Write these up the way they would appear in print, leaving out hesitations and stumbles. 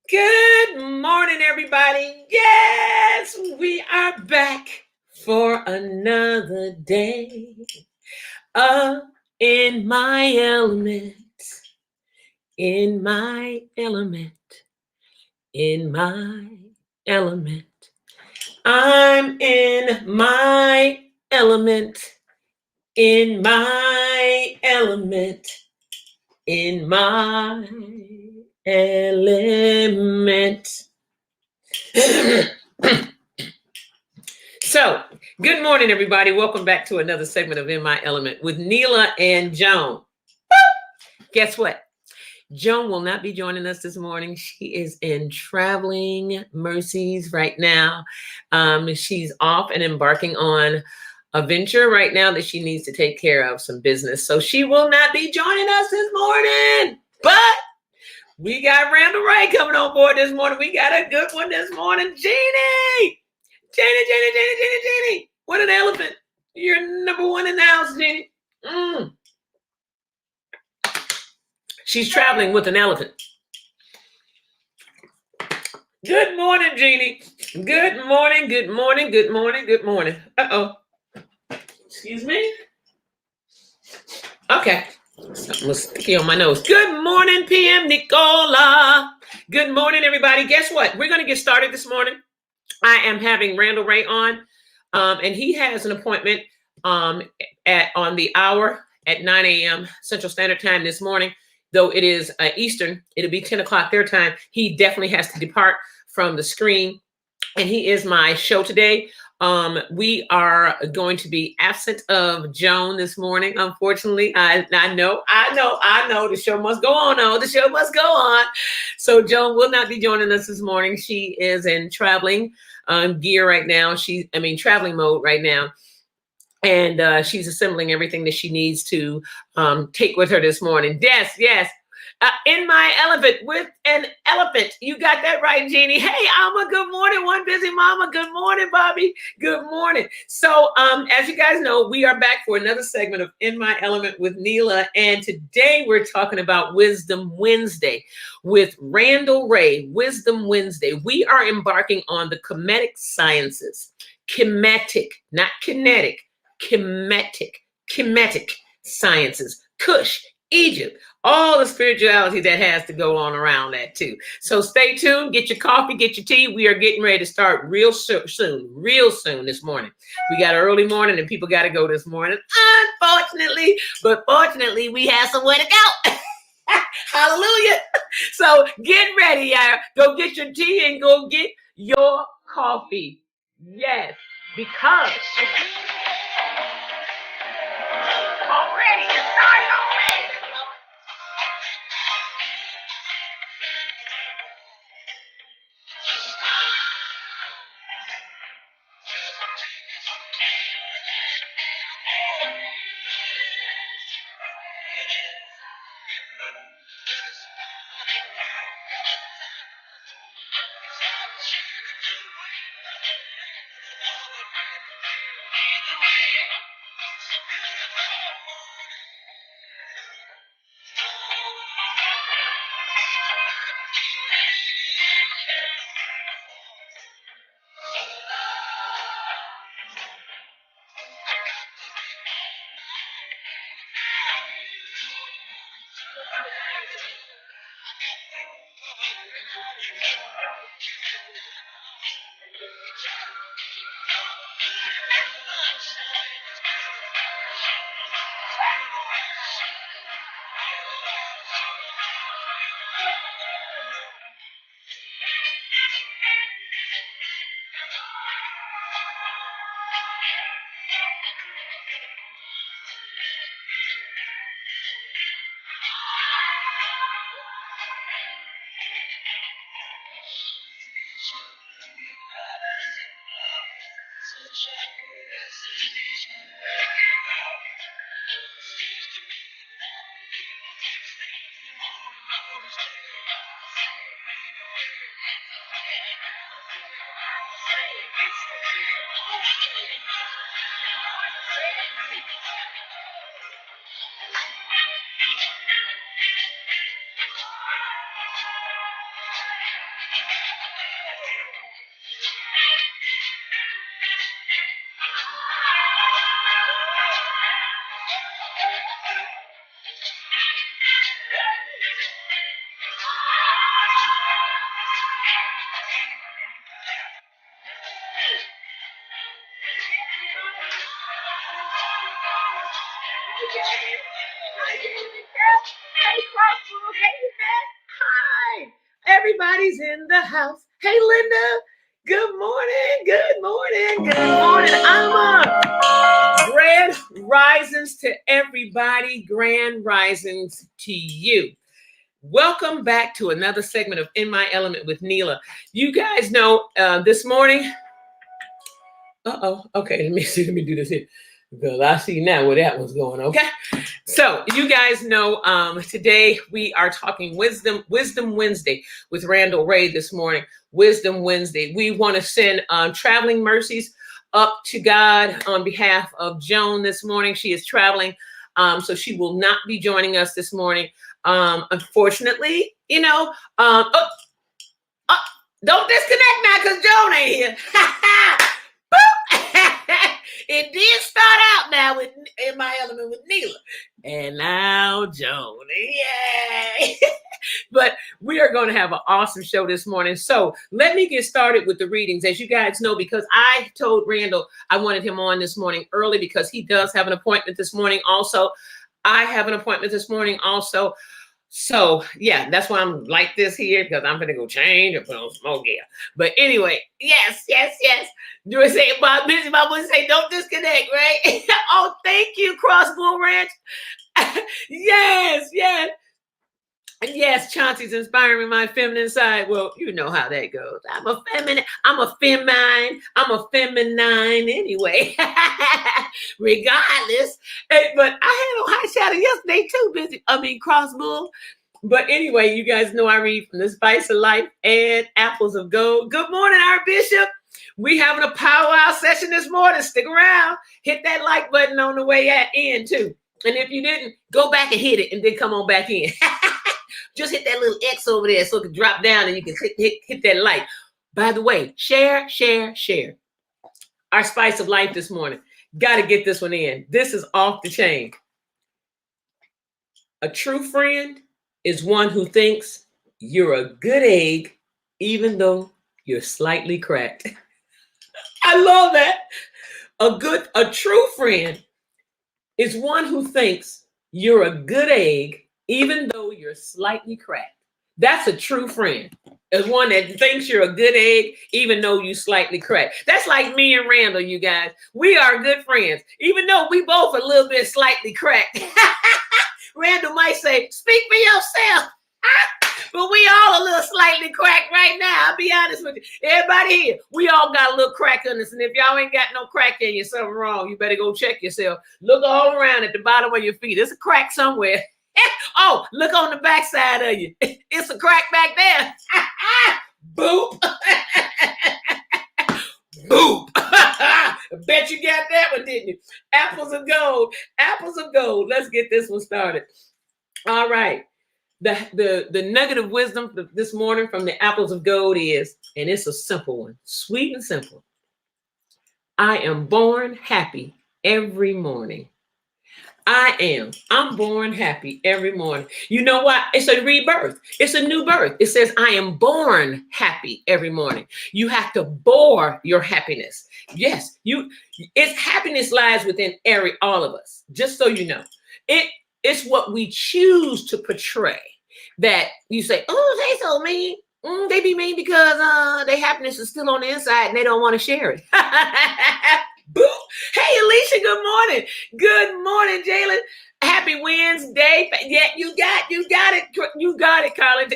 Good morning, everybody. Yes, we are back for another day in my element, in my element, in my element. I'm in my element, in my element, in my element. So, good morning, everybody. Welcome back to another segment of In My Element with Neila and Joan. Guess what? Joan will not be joining us this morning. She is in traveling mercies right now. She's off and embarking on a venture right now that she needs to take care of some business. So she will not be joining us this morning. But we got Randall Ray coming on board this morning. We got a good one this morning. Jeannie! Jeannie. What an elephant. You're number one in the house, Jeannie. She's traveling with an elephant. Good morning, Jeannie. Good morning. Uh-oh. Excuse me? Okay. Something was sticky on my nose. Good morning, PM Nicola. Good morning, everybody. Guess what? We're going to get started this morning. I am having Randall Ray on, and he has an appointment on the hour at 9 a.m. Central Standard Time this morning. Though it is Eastern, it'll be 10 o'clock their time. He definitely has to depart from the screen, and he is my show today. We are going to be absent of Joan this morning. Unfortunately, I know. The show must go on. The show must go on. So Joan will not be joining us this morning. She is in traveling gear right now. Traveling mode right now. And she's assembling everything that she needs to take with her this morning. Yes. In my elephant with an elephant. You got that right, Jeannie. Hey, Alma, good morning. One busy mama. Good morning, Bobby. Good morning. So as you guys know, we are back for another segment of In My Element with Neila. And today we're talking about Wisdom Wednesday with Randall Ray. Wisdom Wednesday. We are embarking on the Kemetic sciences. Kemetic, not kinetic. Kemetic sciences, Kush, Egypt, all the spirituality that has to go on around that too. So stay tuned, get your coffee, get your tea. We are getting ready to start real soon this morning. We got an early morning and people got to go this morning, unfortunately, but fortunately we have somewhere to go. Hallelujah. So get ready, y'all. Go get your tea and go get your coffee. Yes, because already. It started already. Everybody's in the house. Hey, Linda. Good morning. Good morning. Good morning. Grand risings to everybody. Grand risings to you. Welcome back to another segment of In My Element with Neila. You guys know this morning. Okay, let me do this here. Because I see now where that one's going, okay? So you guys know today we are talking Wisdom Wednesday with Randall Ray this morning. Wisdom Wednesday. We want to send traveling mercies up to God on behalf of Joan this morning. She is traveling, so she will not be joining us this morning. Unfortunately, you know, don't disconnect now because Joan ain't here. It did start out now with In My Element with Neila. And now Joan. Yay! But we are going to have an awesome show this morning. So let me get started with the readings. As you guys know, because I told Randall I wanted him on this morning early because he does have an appointment this morning also. I have an appointment this morning also. So yeah, that's why I'm like this here, because I'm gonna go change or put on smoke gear. But anyway, yes. Do I say about busy? I would say don't disconnect, right? Oh, thank you, Crossbull Ranch. Yes, Chauncey's inspiring my feminine side. Well, you know how that goes. I'm a feminine anyway. Regardless. Hey, but I had a hot shadow yesterday too, Crossbull. But anyway, you guys know I read from The Spice of Life and Apples of Gold. Good morning, our Bishop. We having a powwow session this morning. Stick around. Hit that like button on the way in too. And if you didn't, go back and hit it and then come on back in. Just hit that little X over there so it can drop down and you can hit that like. By the way, share. Our Spice of Life this morning. Got to get this one in. This is off the chain. A true friend is one who thinks you're a good egg, even though you're slightly cracked. I love that. A true friend is one who thinks you're a good egg, even though you're slightly cracked. That's a true friend. Is one that thinks you're a good egg, even though you slightly cracked. That's like me and Randall, you guys. We are good friends, even though we both a little bit slightly cracked. Randall might say, speak for yourself. But we all a little slightly cracked right now. I'll be honest with you. Everybody here, we all got a little crack in us. And if y'all ain't got no crack in you, something wrong. You better go check yourself. Look all around at the bottom of your feet. There's a crack somewhere. Oh, look on the backside of you. It's a crack back there. Boop. Boop. I bet you got that one, didn't you? Apples of gold. Apples of gold. Let's get this one started. All right. The nugget of wisdom this morning from the Apples of Gold is, and it's a simple one, sweet and simple. I am born happy every morning. I'm born happy every morning. You know what? It's a rebirth. It's a new birth. It says, I am born happy every morning. You have to bore your happiness. Yes, its happiness lies within all of us, just so you know. It's what we choose to portray. That you say, oh, they so mean. They be mean because their happiness is still on the inside and they don't want to share it. Boo. Hey, Alicia, good morning. Good morning, Jalen. Happy Wednesday. Yeah, you got it. You got it, Carla.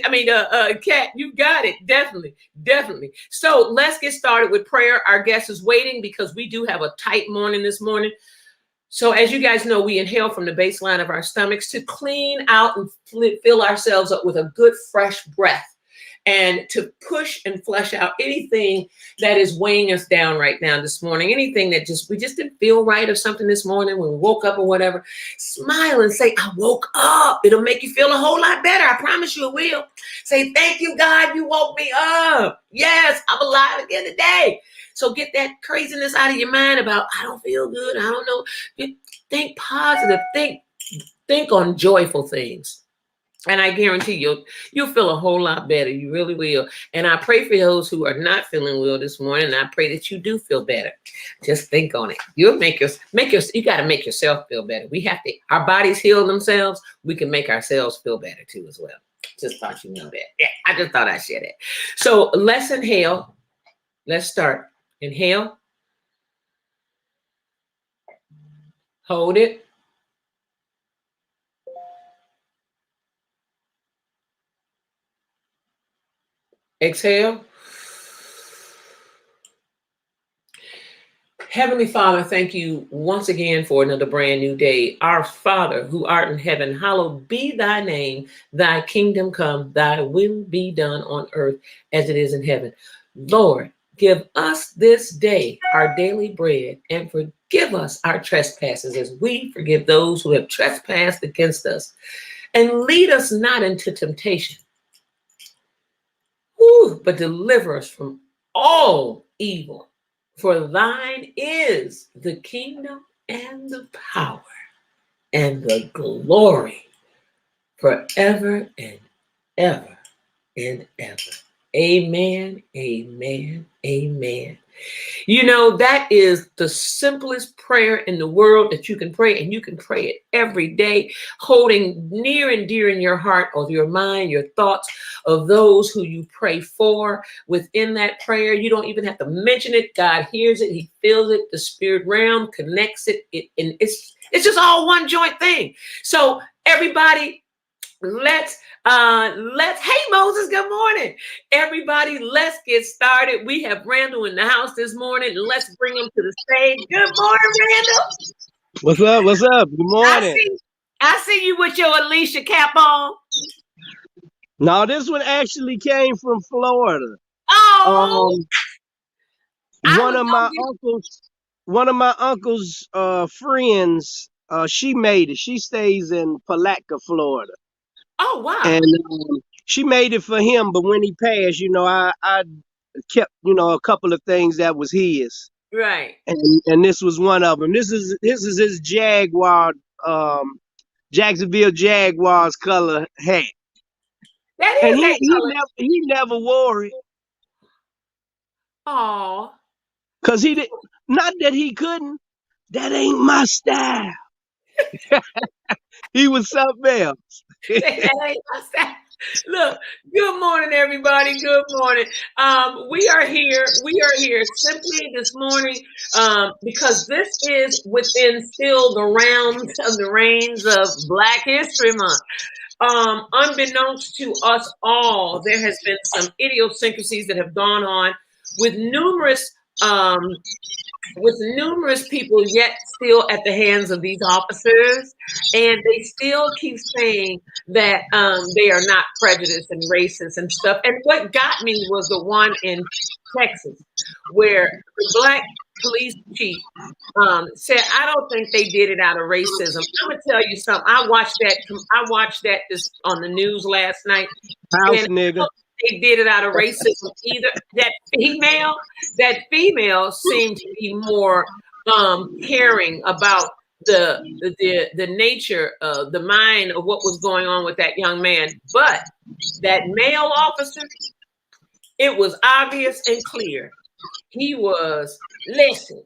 Kat, you got it. Definitely. So let's get started with prayer. Our guest is waiting because we do have a tight morning this morning. So as you guys know, we inhale from the baseline of our stomachs to clean out and fill ourselves up with a good, fresh breath and to push and flush out anything that is weighing us down right now this morning, anything that we just didn't feel right or something this morning when we woke up or whatever. Smile and say, I woke up. It'll make you feel a whole lot better. I promise you it will. Say, thank you, God, you woke me up. Yes, I'm alive again today. So get that craziness out of your mind about, I don't feel good. I don't know. Think positive. Think on joyful things. And I guarantee you'll feel a whole lot better. You really will. And I pray for those who are not feeling well this morning. I pray that you do feel better. Just think on it. You'll you got to make yourself feel better. We have to. Our bodies heal themselves. We can make ourselves feel better too as well. Just thought you know that. Yeah, I just thought I'd share that. So let's inhale. Let's start. Inhale. Hold it. Exhale. Heavenly Father, thank you once again for another brand new day. Our Father, who art in heaven, hallowed be thy name. Thy kingdom come, thy will be done on earth as it is in heaven. Lord, give us this day our daily bread, and forgive us our trespasses as we forgive those who have trespassed against us. And lead us not into temptation, but deliver us from all evil. For thine is the kingdom and the power and the glory forever and ever and ever. Amen, amen, amen. You know, that is the simplest prayer in the world that you can pray, and you can pray it every day, holding near and dear in your heart or your mind, your thoughts of those who you pray for. Within that prayer, you don't even have to mention it. God hears it, he feels it, the spirit realm connects it, and it's just all one joint thing. So everybody, let's hey Moses, good morning everybody. Let's get started. We have Randall in the house this morning. Let's bring him to the stage. Good morning, Randall. What's up? Good morning. I see you with your Alicia cap on. No, this one actually came from Florida. Oh, one of my uncle's friends, she made it. She stays in Palatka, Florida. Oh, wow. And she made it for him, but when he passed, I kept, a couple of things that was his. Right. And this was one of them. This is his Jaguar, Jacksonville Jaguars color hat. That is and that color. he never wore it. Oh. Cause he did not that he couldn't. That ain't my style. He was something else. That ain't my style. Look, good morning, everybody. Good morning. We are here simply this morning because this is within still the rounds of the reigns of Black History Month. Unbeknownst to us all, there has been some idiosyncrasies that have gone on with numerous people yet still at the hands of these officers, and they still keep saying that they are not prejudiced and racist and stuff. And what got me was the one in Texas where the Black police chief said, I don't think they did it out of racism. I'm gonna tell you something. I watched that this on the news last night. House nigga. They did it out of racism either. That female seemed to be more caring about the nature of the mind of what was going on with that young man. But that male officer, it was obvious and clear. He was, listen,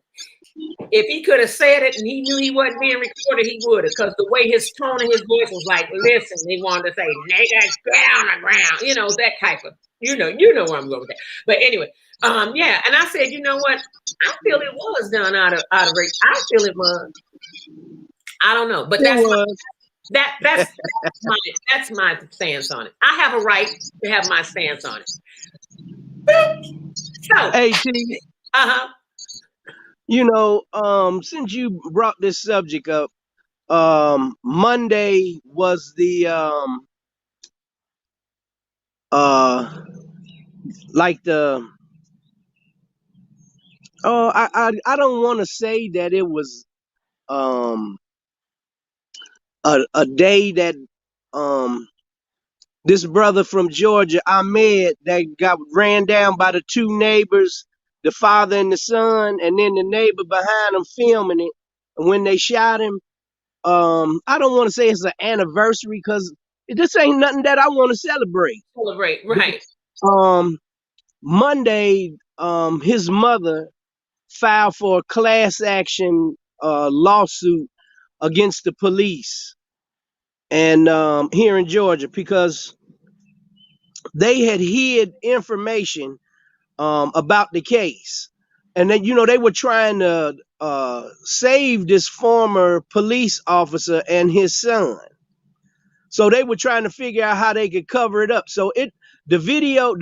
if he could have said it and he knew he wasn't being recorded, he would have, because the way his tone of his voice was like, listen, he wanted to say, nigga, get on the ground, that type of, you know where I'm going with that. But anyway, yeah, and I said, you know what? I feel it was done out of race. I feel it was. I don't know, but that's my stance on it. I have a right to have my stance on it. So, hey, T. Since you brought this subject up, Monday was the I don't want to say that it was a day that this brother from Georgia, Ahmed, that got ran down by the two neighbors, the father and the son, and then the neighbor behind him filming it. And when they shot him, I don't want to say it's an anniversary because this ain't nothing that I want to celebrate. Celebrate, right? Um, Monday, his mother filed for a class action lawsuit against the police and here in Georgia because they had hid information about the case, and then they were trying to save this former police officer and his son. So they were trying to figure out how they could cover it up. So the video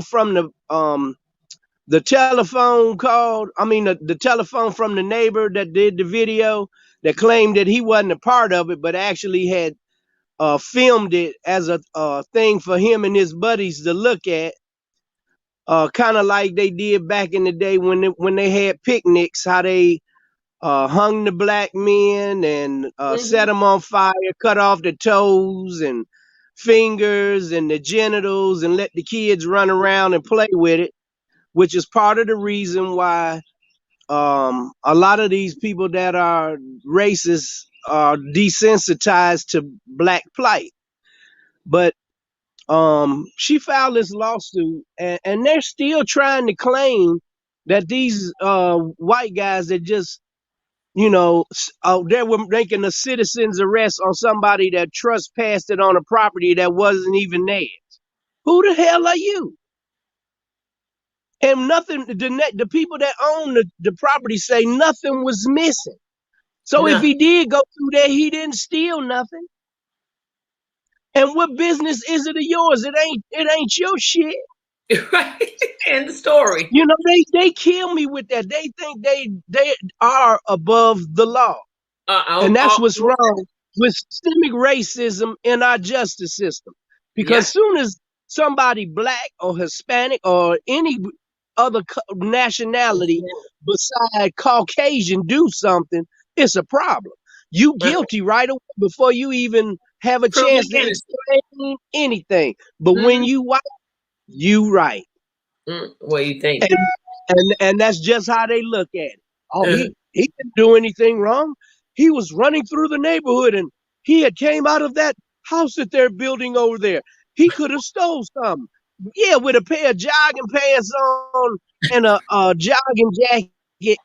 from the telephone call, I mean the telephone from the neighbor that did the video that claimed that he wasn't a part of it, but actually had filmed it as a thing for him and his buddies to look at, kind of like they did back in the day when they had picnics, how they hung the black men and set them on fire, cut off the toes and fingers and the genitals and let the kids run around and play with it, which is part of the reason why a lot of these people that are racist are desensitized to black plight. But she filed this lawsuit, and they're still trying to claim that these white guys that just they were making a citizen's arrest on somebody that trespassed it on a property that wasn't even theirs. Who the hell are you? And nothing, the people that own the property say nothing was missing. So if he did go through there, he didn't steal nothing. And what business is it of yours? It ain't your shit. Right. End the story. They kill me with that. They think they are above the law. And that's what's wrong with systemic racism in our justice system. Because soon as somebody black or Hispanic or any other nationality beside Caucasian do something, it's a problem. You guilty right away before you even have a chance to explain anything. But when you white, you right. What do you think? And that's just how they look at it. Oh, he didn't do anything wrong. He was running through the neighborhood and he had came out of that house that they're building over there. He could have stole something. Yeah, with a pair of jogging pants on and a jogging jacket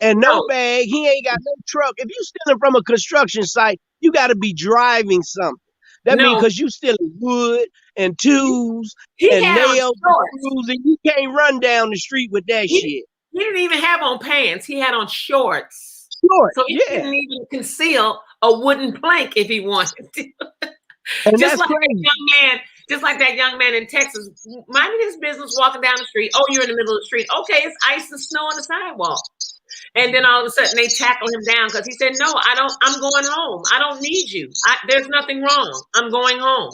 and no bag. He ain't got no truck. If you stealing from a construction site, you got to be driving something. That means because you stealing wood and tools and nails and screws, and you can't run down the street with that shit. He didn't even have on pants. He had on shorts. So he didn't even conceal a wooden plank if he wanted to. And just like that young man in Texas, minding his business, walking down the street. Oh, you're in the middle of the street. Okay, it's ice and snow on the sidewalk. And then all of a sudden they tackle him down because he said, "No, I'm going home. I don't need you. There's nothing wrong. I'm going home."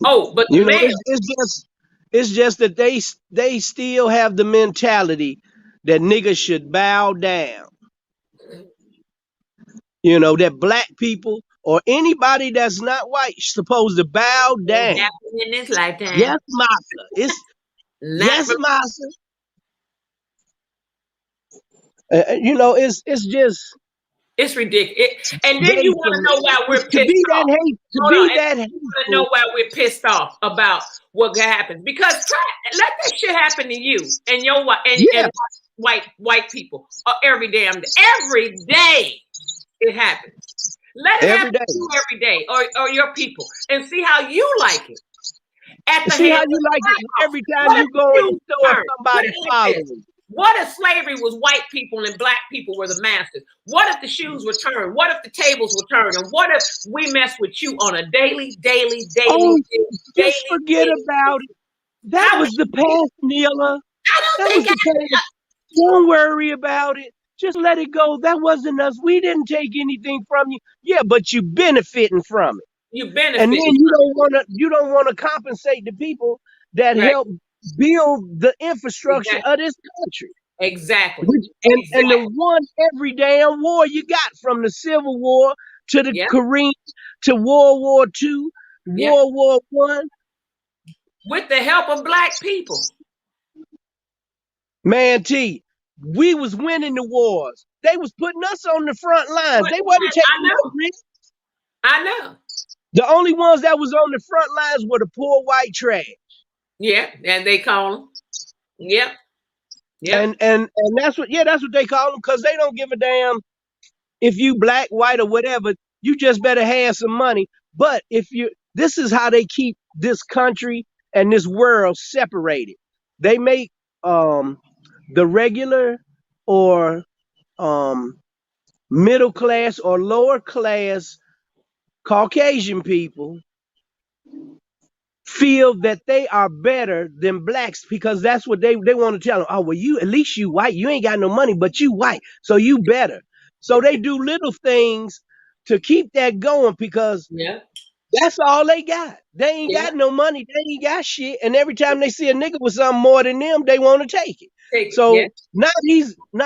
Oh, but it's just that they still have the mentality that niggas should bow down. That black people or anybody that's not white is supposed to bow down. In this lifetime. Yes, massa. Yes, massa. It's just. It's ridiculous. And then you want to know why we're pissed off. You want to know why we're pissed off about what happens. Because let that shit happen to you and your and white people every damn day. Every day it happens. Let it happen to you every day or your people and see how you like it. See how you like it every time you go in the store, somebody following. What if slavery was white people and black people were the masters? What if the shoes were turned? What if the tables were turned? And what if we mess with you on a daily? Just forget about it. That was the past, Neila. Don't worry about it. Just let it go. That wasn't us. We didn't take anything from you. Yeah, but you benefiting from it. You benefit. And then you don't want to compensate the people that help build the infrastructure of this country. Exactly. And the one every damn war you got, from the Civil War to the Korean to World War II, World War I. With the help of black people. Man, we was winning the wars. They was putting us on the front lines. They wasn't taking no risk. I know. The only ones that was on the front lines were the poor white trash. Yeah, and they call them. Yep. Yep. And that's what they call them, because they don't give a damn if you black, white, or whatever. You just better have some money. But this is how they keep this country and this world separated. They make the regular or middle class or lower class Caucasian people feel that they are better than blacks, because that's what they want to tell them. Oh, well, at least you white. You ain't got no money, but you white, so you better. So they do little things to keep that going, because Yeah. that's all they got. They ain't got no money. They ain't got shit. And every time they see a nigga with something more than them, they want to take it. So Yeah. now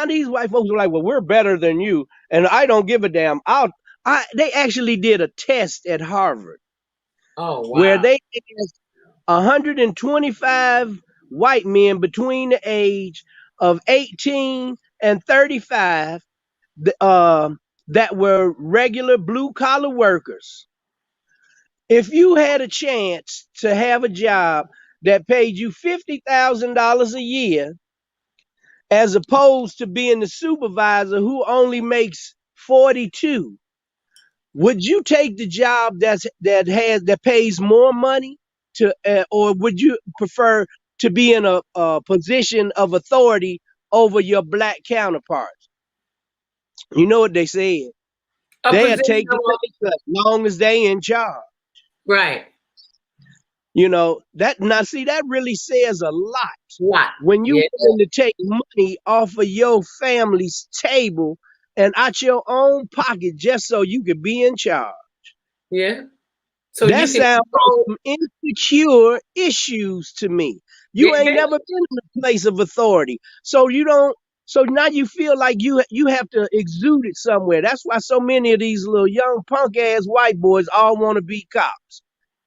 these white folks are like, well, we're better than you, and I don't give a damn. They actually did a test at Harvard. Oh, wow. Where they asked 125 white men between the age of 18 and 35 that were regular blue collar workers. If you had a chance to have a job that paid you $50,000 a year, as opposed to being the supervisor who only makes 42, would you take the job that pays more money or would you prefer to be in a position of authority over your black counterparts? You know what they said? A They'll position take the pay cut as long as they in charge. right. You know, that really says a lot. What? When you willing to take money off of your family's table and out your own pocket just so you could be in charge. Yeah. So that you can sounds like some insecure issues to me. You ain't never been in a place of authority. So now you feel like you have to exude it somewhere. That's why so many of these little young punk ass white boys all want to be cops.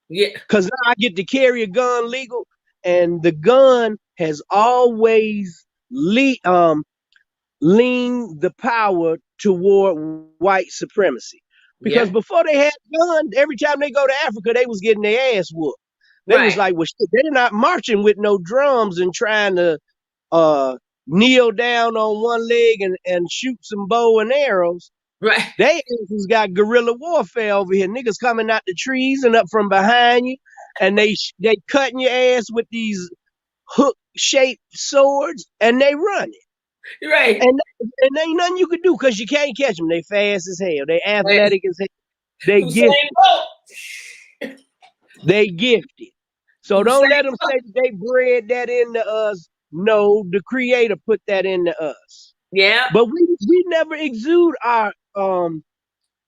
Yeah. Because now I get to carry a gun legal, and the gun has always leaned the power toward white supremacy. Because before they had guns, every time they go to Africa, they was getting their ass whooped. They was like, well, shit, they're not marching with no drums and trying to kneel down on one leg and shoot some bow and arrows. Right. They got guerrilla warfare over here. Niggas coming out the trees and up from behind you, and they cutting your ass with these hook-shaped swords, and they running. Right. And ain't nothing you can do, because you can't catch them. They fast as hell. They athletic as hell. They gifted. They gifted. So don't let them say that they bred that into us. No, the Creator put that into us. Yeah. But we never exude our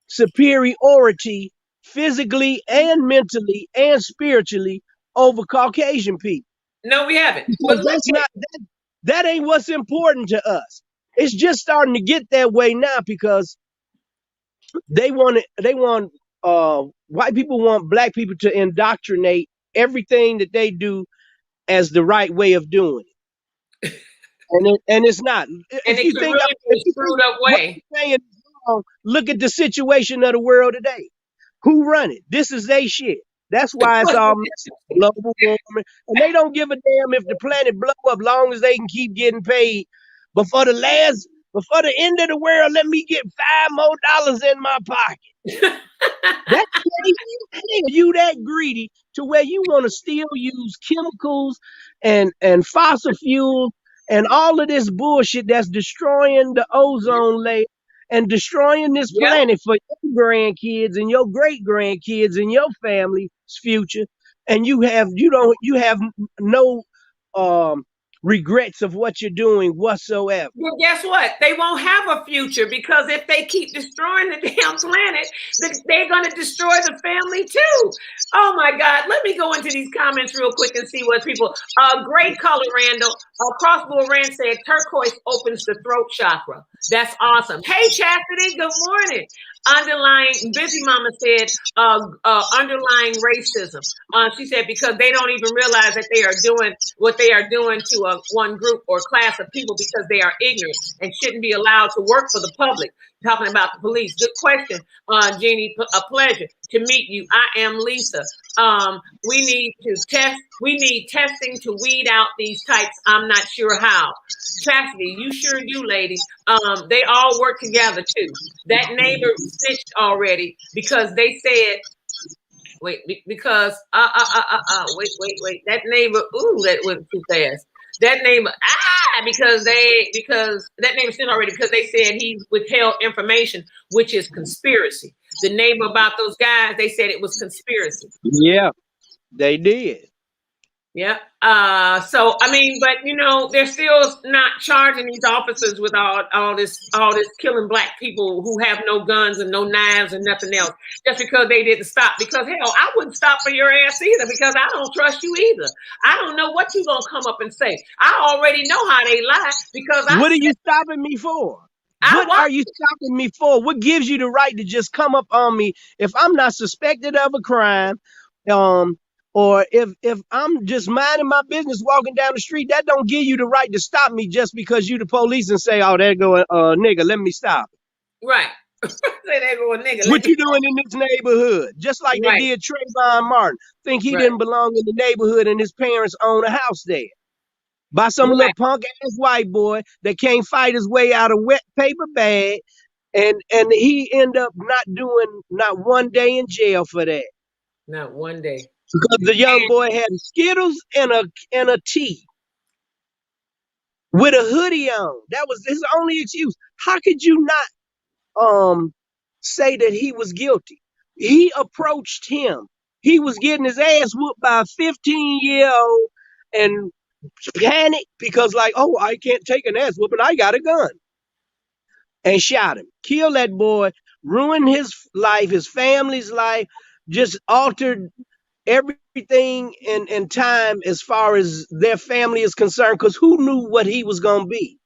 superiority physically and mentally and spiritually over Caucasian people. No, we haven't. Because that ain't what's important to us. It's just starting to get that way now, because white people want black people to indoctrinate everything that they do as the right way of doing it. And it's not. And if you think really screwed up way. Look at the situation of the world today. Who run it? This is their shit. That's why it's all global warming. And they don't give a damn if the planet blow up, long as they can keep getting paid. Before the end of the world, let me get $5 more in my pocket. That's crazy. You that greedy to where you want to still use chemicals and fossil fuels and all of this bullshit that's destroying the ozone layer and destroying this planet for your grandkids and your great grandkids and your family's future, and you have no regrets of what you're doing whatsoever. Well, guess what? They won't have a future, because if they keep destroying the damn planet, they're going to destroy the family too. Oh my God. Let me go into these comments real quick and see what people, great color, Randall. Crossbow Rand said turquoise opens the throat chakra. That's awesome. Hey, Chastity, good morning. Underlying, Busy Mama said, underlying racism. She said, because they don't even realize that they are doing what they are doing to one group or class of people, because they are ignorant and shouldn't be allowed to work for the public. talking about the police. Good question, Jeannie. A pleasure to meet you. I am Lisa. We need to test. We need testing to weed out these types. I'm not sure how. Chastity, you sure do, lady. They all work together too. That neighbor snitched already because they said, wait, because wait. That neighbor, ooh, that went too fast. That neighbor, because that neighbor snitched already because they said he withheld information, which is conspiracy. The neighbor about those guys, they said it was conspiracy. Yeah, they did. Yeah. So I mean, but you know, they're still not charging these officers with all this killing black people who have no guns and no knives and nothing else, just because they didn't stop. Because hell, I wouldn't stop for your ass either, because I don't trust you either. I don't know what you're gonna come up and say. I already know how they lie because What are you stopping me for? What are you stopping me for? What gives you the right to just come up on me if I'm not suspected of a crime? Or if I'm just minding my business walking down the street, that don't give you the right to stop me just because you the police and say, oh, there go a nigga, let me stop. Right. There go a nigga. What you doing in this neighborhood? Just like they did Trayvon Martin. Think he didn't belong in the neighborhood and his parents own a house there. By some little punk ass white boy that can't fight his way out of wet paper bag, and he end up not one day in jail for that. Not one day. Because the young boy had Skittles and a tea with a hoodie on. That was his only excuse. How could you not say that he was guilty? He approached him. He was getting his ass whooped by a 15-year-old and panicked because like, oh, I can't take an ass whooping. I got a gun. And shot him. Killed that boy. Ruined his life, his family's life. Just altered everything in time as far as their family is concerned, because who knew what he was going to be?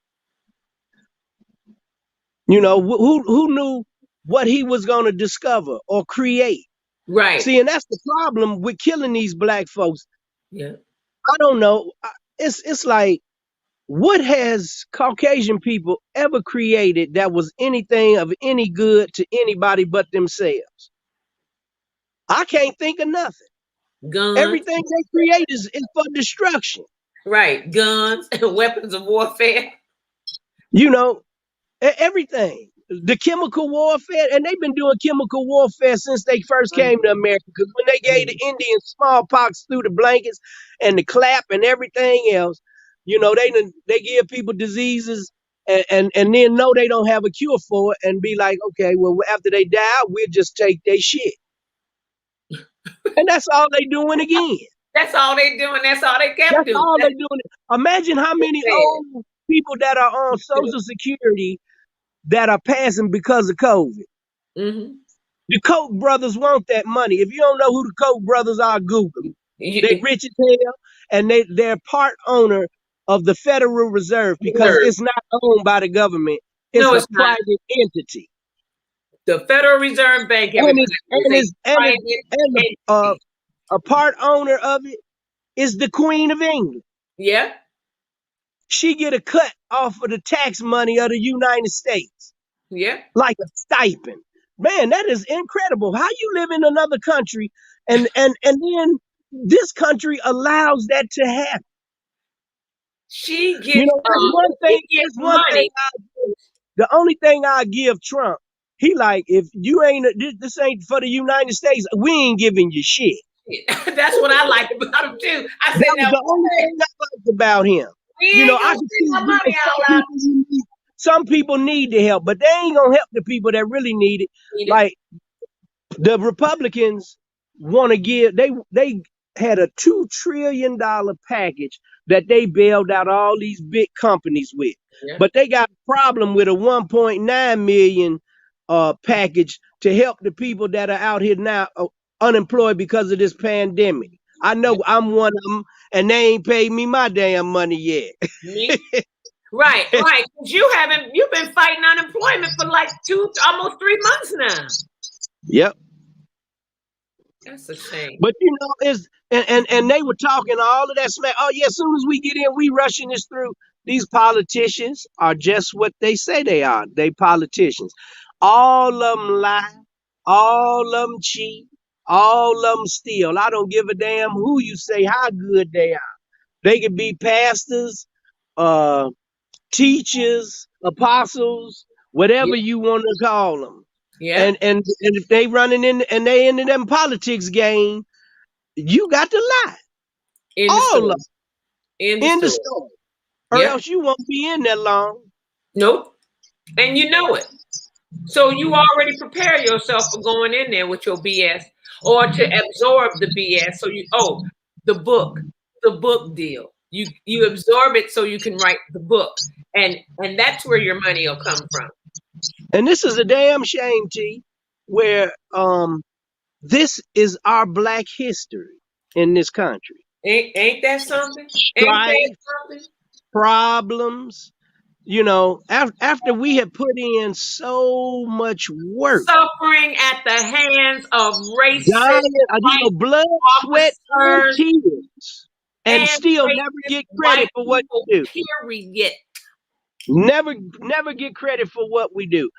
You know, who knew what he was going to discover or create? Right. See, and that's the problem with killing these black folks. Yeah. I don't know. It's like, what has Caucasian people ever created that was anything of any good to anybody but themselves? I can't think of nothing. Guns. Everything they create is for destruction. Right. Guns and weapons of warfare. You know, everything. The chemical warfare, and they've been doing chemical warfare since they first came to America. Because when they gave the Indians smallpox through the blankets and the clap and everything else, you know, they give people diseases and then know they don't have a cure for it and be like, okay, well, after they die, we'll just take their shit. And that's all they doing again. That's all they doing. That's all they kept doing. That's all they doing. Imagine how many old people that are on Social Security that are passing because of COVID. Mm-hmm. The Koch brothers want that money. If you don't know who the Koch brothers are, Google them. They're rich as hell, and they're part owner of the Federal Reserve because it's not owned by the government. It's a private entity. The Federal Reserve Bank, a part owner of it is the Queen of England. Yeah. She get a cut off of the tax money of the United States. Yeah. Like a stipend. Man, that is incredible. How you live in another country and then this country allows that to happen. She gets, you know, one thing. The only thing I give Trump, he like, if you ain't, this ain't for the United States, we ain't giving you shit. That's what I like about him too. I said that was the only thing I liked about him. You know, I can see some people need the help, but they ain't gonna help the people that really need it. Like the Republicans want to give, they had a $2 trillion package that they bailed out all these big companies with. Yeah. But they got a problem with a 1.9 million package to help the people that are out here now unemployed because of this pandemic. I know I'm one of them, and they ain't paid me my damn money yet. Right. You've been fighting unemployment for like almost 3 months now. Yep. That's a shame. But you know, and they were talking all of that smack. Oh yeah, as soon as we get in, we rushing this through. These politicians are just what they say they are. They politicians. All of them lie. All of them cheat. All of them steal. I don't give a damn who you say how good they are. They could be pastors, uh, teachers, apostles, whatever Yeah. you want to call them. Yeah. And if they running in and they into them politics game, you got to lie. In the All of store. them In the in the store. store, or Yeah. else you won't be in there long. Nope. And you know it. So you already prepare yourself for going in there with your BS or to absorb the BS. So the book deal. You absorb it so you can write the book. And that's where your money will come from. And this is a damn shame, T, where this is our black history in this country. Ain't that something? Ain't that Strife, something? problems, you know, after we have put in so much work, Suffering at the hands of racist dying, white blood, sweat, and officers tears, and and still never racist get credit white for what people, we do. period. Never get credit for what we do.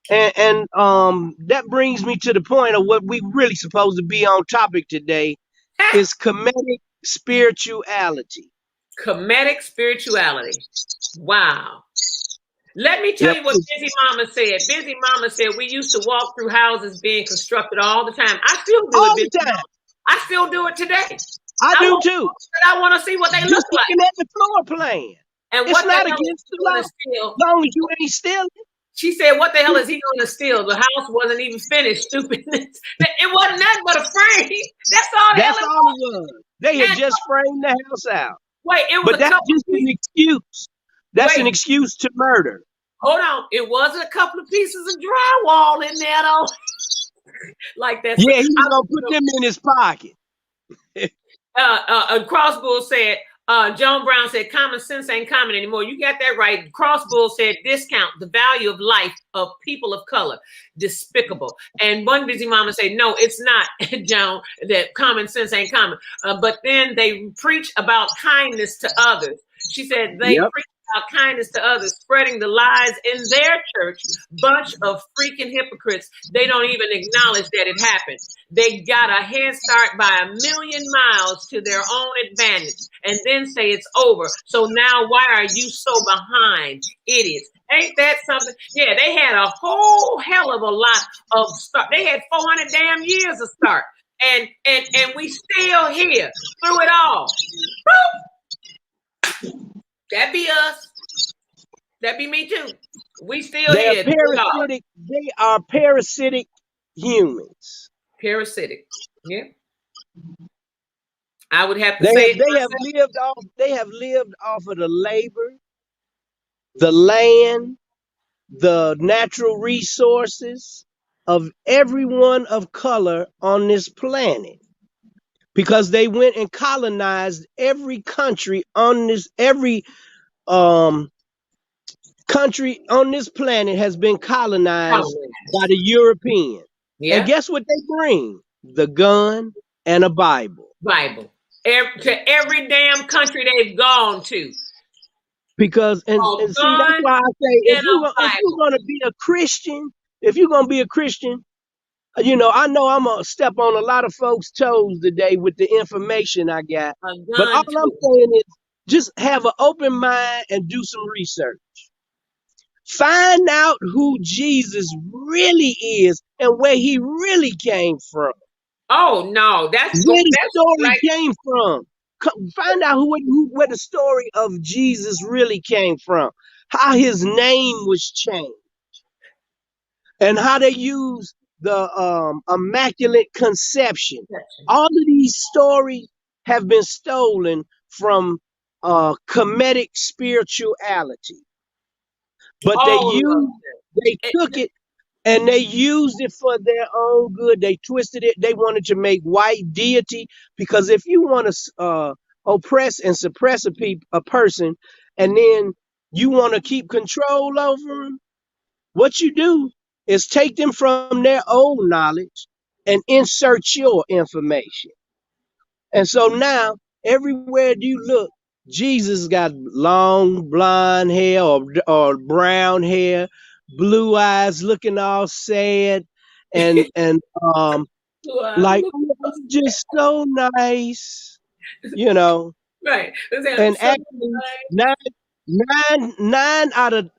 And that brings me to the point of what we really supposed to be on topic today is comedic spirituality. Comedic spirituality. Wow. Let me tell Yep. you what Busy Mama said. Busy Mama said we used to walk through houses being constructed all the time. I still do All it, Busy the time. Mama. I still do it today. I do too. I want to see what they look Just like. looking at the floor plan. And It's what the not hell against is the he law. going to steal? As long as you ain't stealing. She said, what the hell is he going to steal? The house wasn't even finished, stupidness. It wasn't nothing but a frame. That's all the hell That's it all was. it was. They had just framed the house out. Wait, it was But a that's couple just of an pieces. excuse. That's an Wait, excuse to murder. hold on. It wasn't a couple of pieces of drywall in there, though. Like that. Yeah, he was gonna put them in his pocket. Crossbull said, Joan Brown said, common sense ain't common anymore. You got that right. Crossbull said, discount the value of life of people of color. Despicable. And one Busy Mama said, no, it's not, Joan, that common sense ain't common. But then they preach about kindness to others. She said they preach about kindness to others, spreading the lies in their church. Bunch of freaking hypocrites. They don't even acknowledge that it happened. They got a head start by 1,000,000 miles to their own advantage and then say it's over. So now why are you so behind? Idiots. Ain't that something? Yeah, they had a whole hell of a lot of start. They had 400 damn years of start. And we still here through it all. That be us. That be me too. We still here. They are parasitic humans. Parasitic. Yeah. I would have to say they have lived off of the labor, the land, the natural resources of everyone of color on this planet. Because they went and colonized every country on this country on this planet has been colonized by the European. Yeah. And guess what they bring? The gun and a Bible. To every damn country they've gone to. Because and see, that's why I say if you're gonna be a Christian, you know I'm gonna step on a lot of folks' toes today with the information I got. But all I'm saying is just have an open mind and do some research. Find out who Jesus really is and where he really came from. Oh no, that's where the story came from. Find out where the story of Jesus really came from. How his name was changed, and how they used the Immaculate Conception. All of these stories have been stolen from comedic spirituality. But they took it and they used it for their own good. They twisted it. They wanted to make white deity, because if you want to oppress and suppress a person, and then you want to keep control over them, what you do is take them from their old knowledge and insert your information. And so now, everywhere you look, Jesus got long blonde hair or brown hair, blue eyes, looking all sad, and like, Look, "Oh, I'm just so nice, you know." right. And So actually, nine out of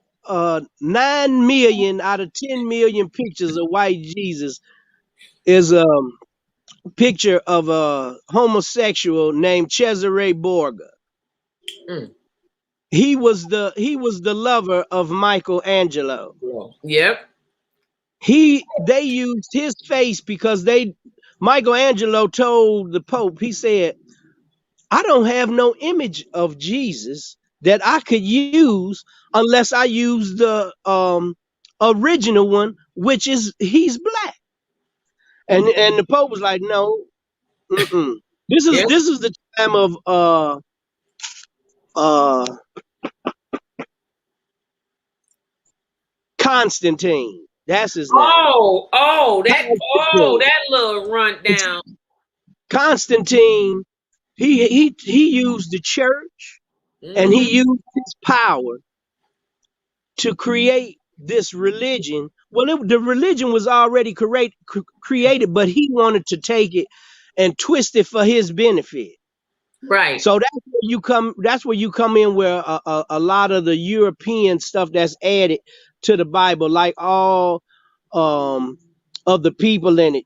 9 million out of 10 million pictures of white Jesus is a picture of a homosexual named Cesare Borgia. mm, He was the lover of Michelangelo. yep. They used his face because Michelangelo told the Pope, he said, "I don't have no image of Jesus that I could use unless I use the original one, which is he's black." And the Pope was like, "No, mm-mm. This is Yep. this is the time of uh Constantine. That's his name. Oh, Constantine. that little rundown. Constantine, he used the church and Hmm. he used his power to create this religion. Well, the religion was already created, but he wanted to take it and twist it for his benefit. Right. So that's where you come. That's where you come in, where a lot of the European stuff that's added to the Bible, like all um, of the people in it.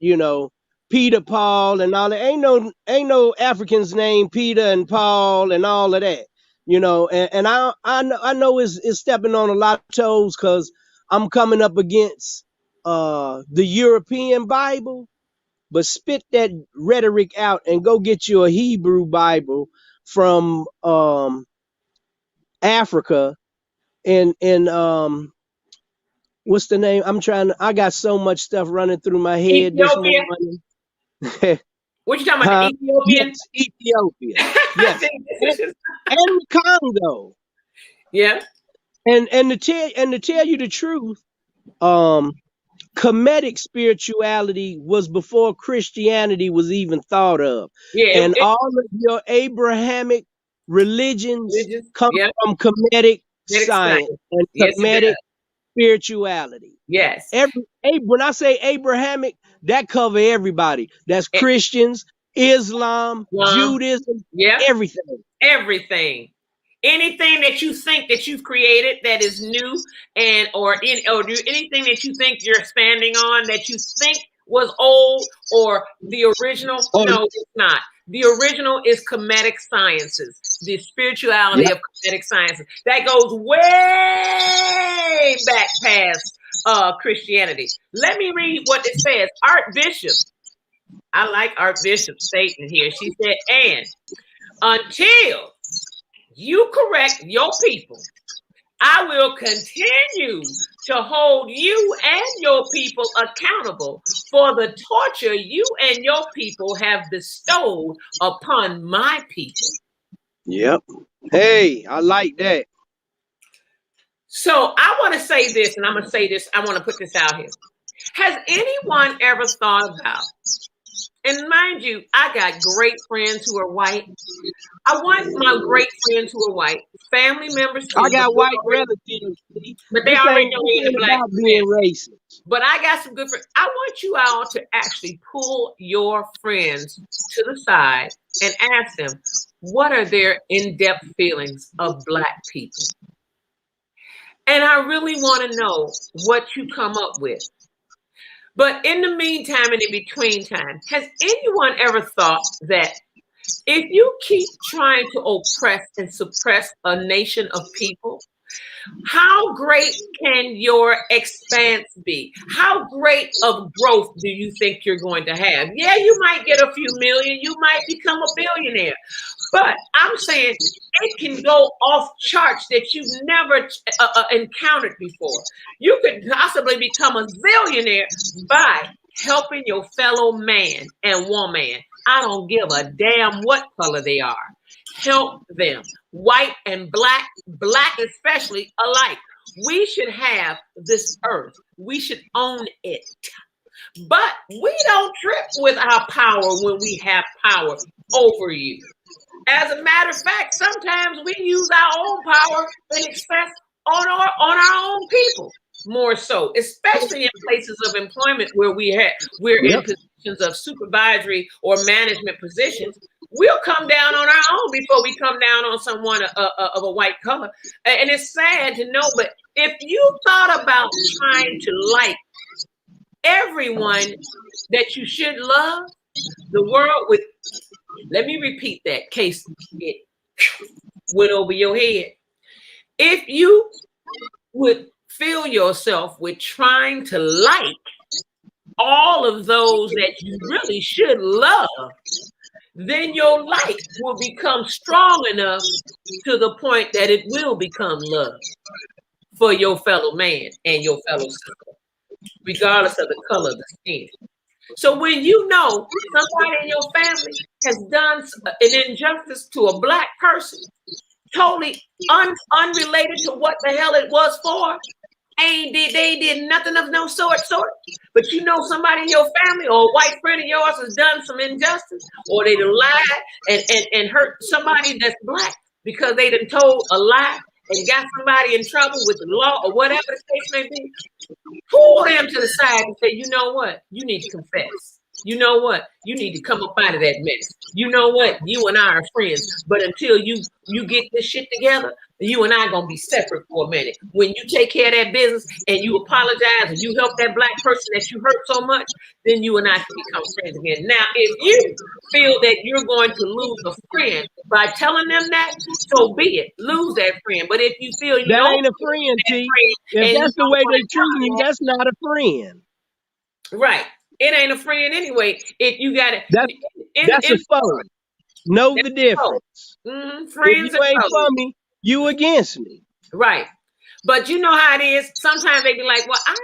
Peter, Paul, and all that. Ain't no Africans named Peter and Paul and all of that. And I know it's stepping on a lot of toes because I'm coming up against the European Bible, but spit that rhetoric out and go get you a Hebrew Bible from Africa and what's the name? I got so much stuff running through my head this Ethiopia. morning. What you talking about? The Huh? Ethiopian? Yes, Ethiopia. I Yes. think this is And, just, and Congo. yeah. And to tell you the truth, um Kemetic spirituality was before Christianity was even thought of. Yeah. And all of your Abrahamic religions Religious. come Yeah. from Kemetic Medic science science. and Yes, it Kemetic does. spirituality. Yes. When I say Abrahamic, that cover everybody. That's Eh, Christians, Islam, Islam. Judaism, Yeah. everything. Everything. Anything that you think that you've created that is new or do anything that you think you're expanding on that you think was old or the original, Oh, no, it's not. The original is Kemetic sciences, the spirituality yeah. of Kemetic sciences. That goes way back past Christianity. Let me read what it says. Archbishop, I like Archbishop's statement here. She said, and until you correct your people, I will continue to hold you and your people accountable for the torture you and your people have bestowed upon my people. Yep. Hey, I like that. So I want to say this, and I'm going to say this. I want to put this out here. Has anyone ever thought about, and mind you, I got great friends who are white. I want my great friends who are white, family members I too, got white relatives. See? but they This already ain't know this me in the ain't black about being family. racist. But I got some good friends. I want you all to actually pull your friends to the side and ask them, what are their in-depth feelings of black people? And I really want to know what you come up with. But in the meantime and in between time, has anyone ever thought that if you keep trying to oppress and suppress a nation of people, how great can your expanse be? How great of growth do you think you're going to have? Yeah, you might get a few million, you might become a billionaire, but I'm saying it can go off charts that you've never encountered before. You could possibly become a zillionaire by helping your fellow man and woman. I don't give a damn what color they are. Help them. White and black especially alike. We should have this earth. We should own it. But we don't trip with our power when we have power over you. As a matter of fact, sometimes we use our own power in excess on our own people. more so, especially in places of employment where we're in positions of supervisory or management positions. We'll come down on our own before we come down on someone of a white color. And it's sad to know, but if you thought about trying to like everyone that you should love, the world would, let me repeat that case it went over your head. If you would fill yourself with trying to like all of those that you really should love, then your like will become strong enough to the point that it will become love for your fellow man and your fellow sister, regardless of the color of the skin. So when you know somebody in your family has done an injustice to a black person, totally unrelated to what the hell it was for, they did nothing of no sort, but you know somebody in your family or a white friend of yours has done some injustice, or they done lied and hurt somebody that's black because they done told a lie and got somebody in trouble with the law or whatever the case may be, pull them to the side and say, you know what? You need to confess. You know what? You need to come up out of that mess. You know what? You and I are friends. But until you get this shit together, you and I are going to be separate for a minute. When you take care of that business and you apologize and you help that black person that you hurt so much, then you and I can become friends again. Now, if you feel that you're going to lose a friend by telling them that, so be it. Lose that friend. But if you feel you that don't ain't a friend, T. If that's the way they treat you, that's not a friend. Right. It ain't a friend anyway. If you got it, that's a foe. Know the difference. Friends if you ain't for me, you against me. Right. But you know how it is. Sometimes they be like, well, I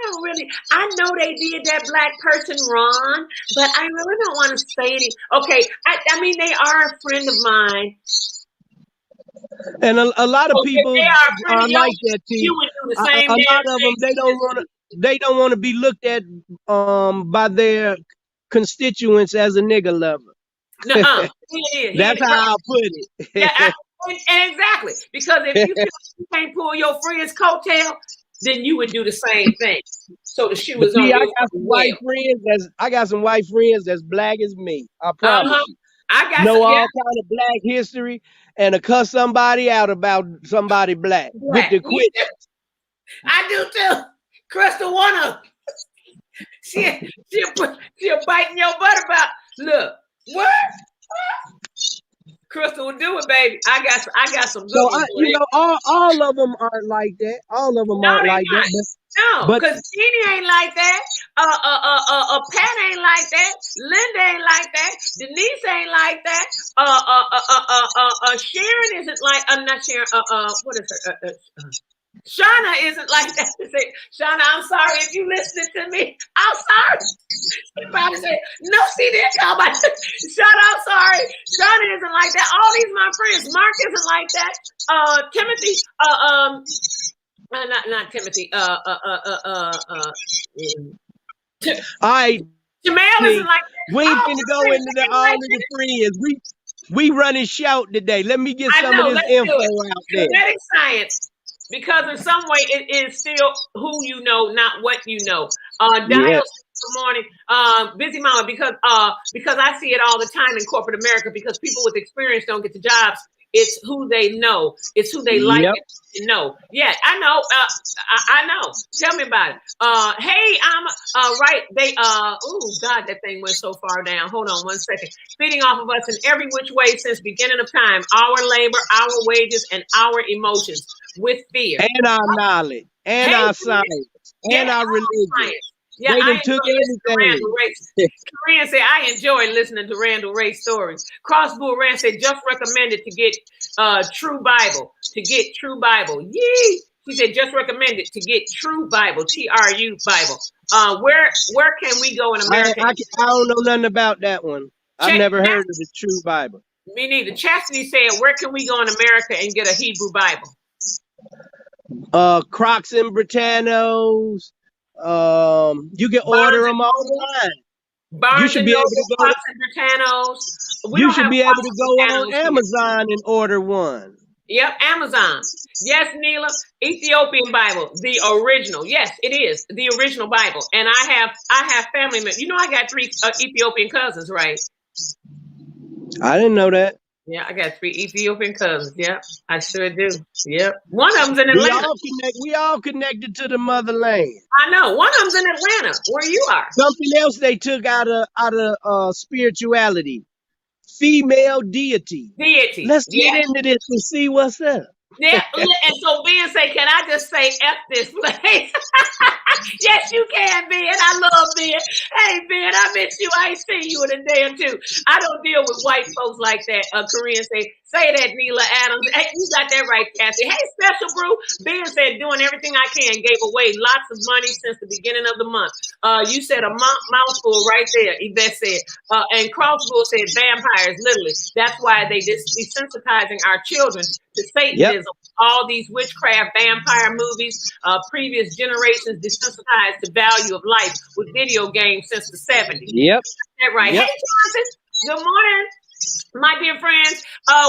know they did that black person wrong, but I really don't want to say anything. Okay. I mean, they are a friend of mine. And a lot of people are like that, T. You would do the same a lot of them, they don't want to be looked at by their constituents as a nigga lover. That's how I put it. Yeah, and exactly. Because if you can't pull your friend's coattail, then you would do the same thing. So the shoe is on your I got some white friends that's black as me. I promise you. I got know all kind of black history and to cuss somebody out about somebody black. With the quit. I do too. Crystal one of them. She'll biting your butt about, look, what? Crystal will do it, baby. I got some good ones. All of them aren't like that. All of them aren't like that. No, because Jeannie ain't like that. Pat ain't like that. Linda ain't like that. Denise ain't like that. Sharon isn't like. Not Sharon. What is her? Shauna isn't like that. Shauna, I'm sorry if you listening to me. I'm sorry. She probably said, no, she didn't talk about it. Shauna, I'm sorry. Shauna isn't like that. All these my friends. Mark isn't like that. Timothy, not Timothy. All right. Jamal isn't like that. We ain't gonna go into all of the friends. We running shout today. Let me get some of this info out there. Genetic science. Because in some way it is still who you know, not what you know. Dial good morning, busy mama, because I see it all the time in corporate America. Because people with experience don't get the jobs. It's who they know. It's who they like to know. Yeah, I know. I know. Tell me about it. Hey, I'm right. They oh God, that thing went so far down. Hold on 1 second. Feeding off of us in every which way since beginning of time. Our labor, our wages, and our emotions with fear. And our knowledge. And our science. And our religion. Yeah, I took everything. Corinne said, I enjoy listening to Randall Ray stories. Crossbull Rand said, just recommended to get True Bible. To get True Bible. Yee! She said, just recommended to get True Bible. TRU Bible. Where can we go in America? I don't know nothing about that one. I've never heard of the True Bible. Me neither. Chastity said, where can we go in America and get a Hebrew Bible? Crocs and Britannos. You can order them online. You should be able to go. You should be able to go on Amazon and order one. Yep, Amazon. Yes, Neila. Ethiopian Bible, the original. Yes, it is the original Bible. And I have family members. You know, I got three Ethiopian cousins, right? I didn't know that. Yeah, I got three Ethiopian cousins. Yep, I sure do. Yep, one of them's in We Atlanta. all we all connected to the motherland. I know one of them's in Atlanta, where you are. Something else they took out of spirituality. Female deity. Deity. Let's get Yeah. into this and see what's up. Yeah, and so Ben say, can I just say F this place? Yes, you can, Ben. I love Ben. Hey, Ben, I miss you. I ain't seen you in a day or two. I don't deal with white folks like that. Korean say that, NeilaAdams. Hey, you got that right, Kathy. Hey, Special Brew. Ben said, doing everything I can. Gave away lots of money since the beginning of the month. You said a mouthful right there, Yvette said. And Crossbull said vampires, literally. That's why they desensitizing our children to Satanism. Yep. All these witchcraft vampire movies, previous generations desensitized the value of life with video games since the 70s. Yep. That right. Yep. Hey, Johnson. Good morning, my dear friends.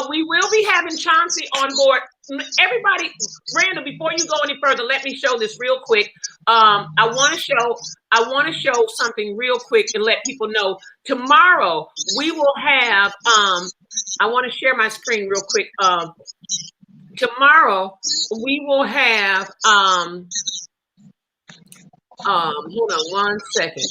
We will be having Chauncey on board. Everybody, Randall, before you go any further, let me show this real quick. I want to show something real quick and let people know. Tomorrow we will have. I want to share my screen real quick. Tomorrow we will have. Hold on one second.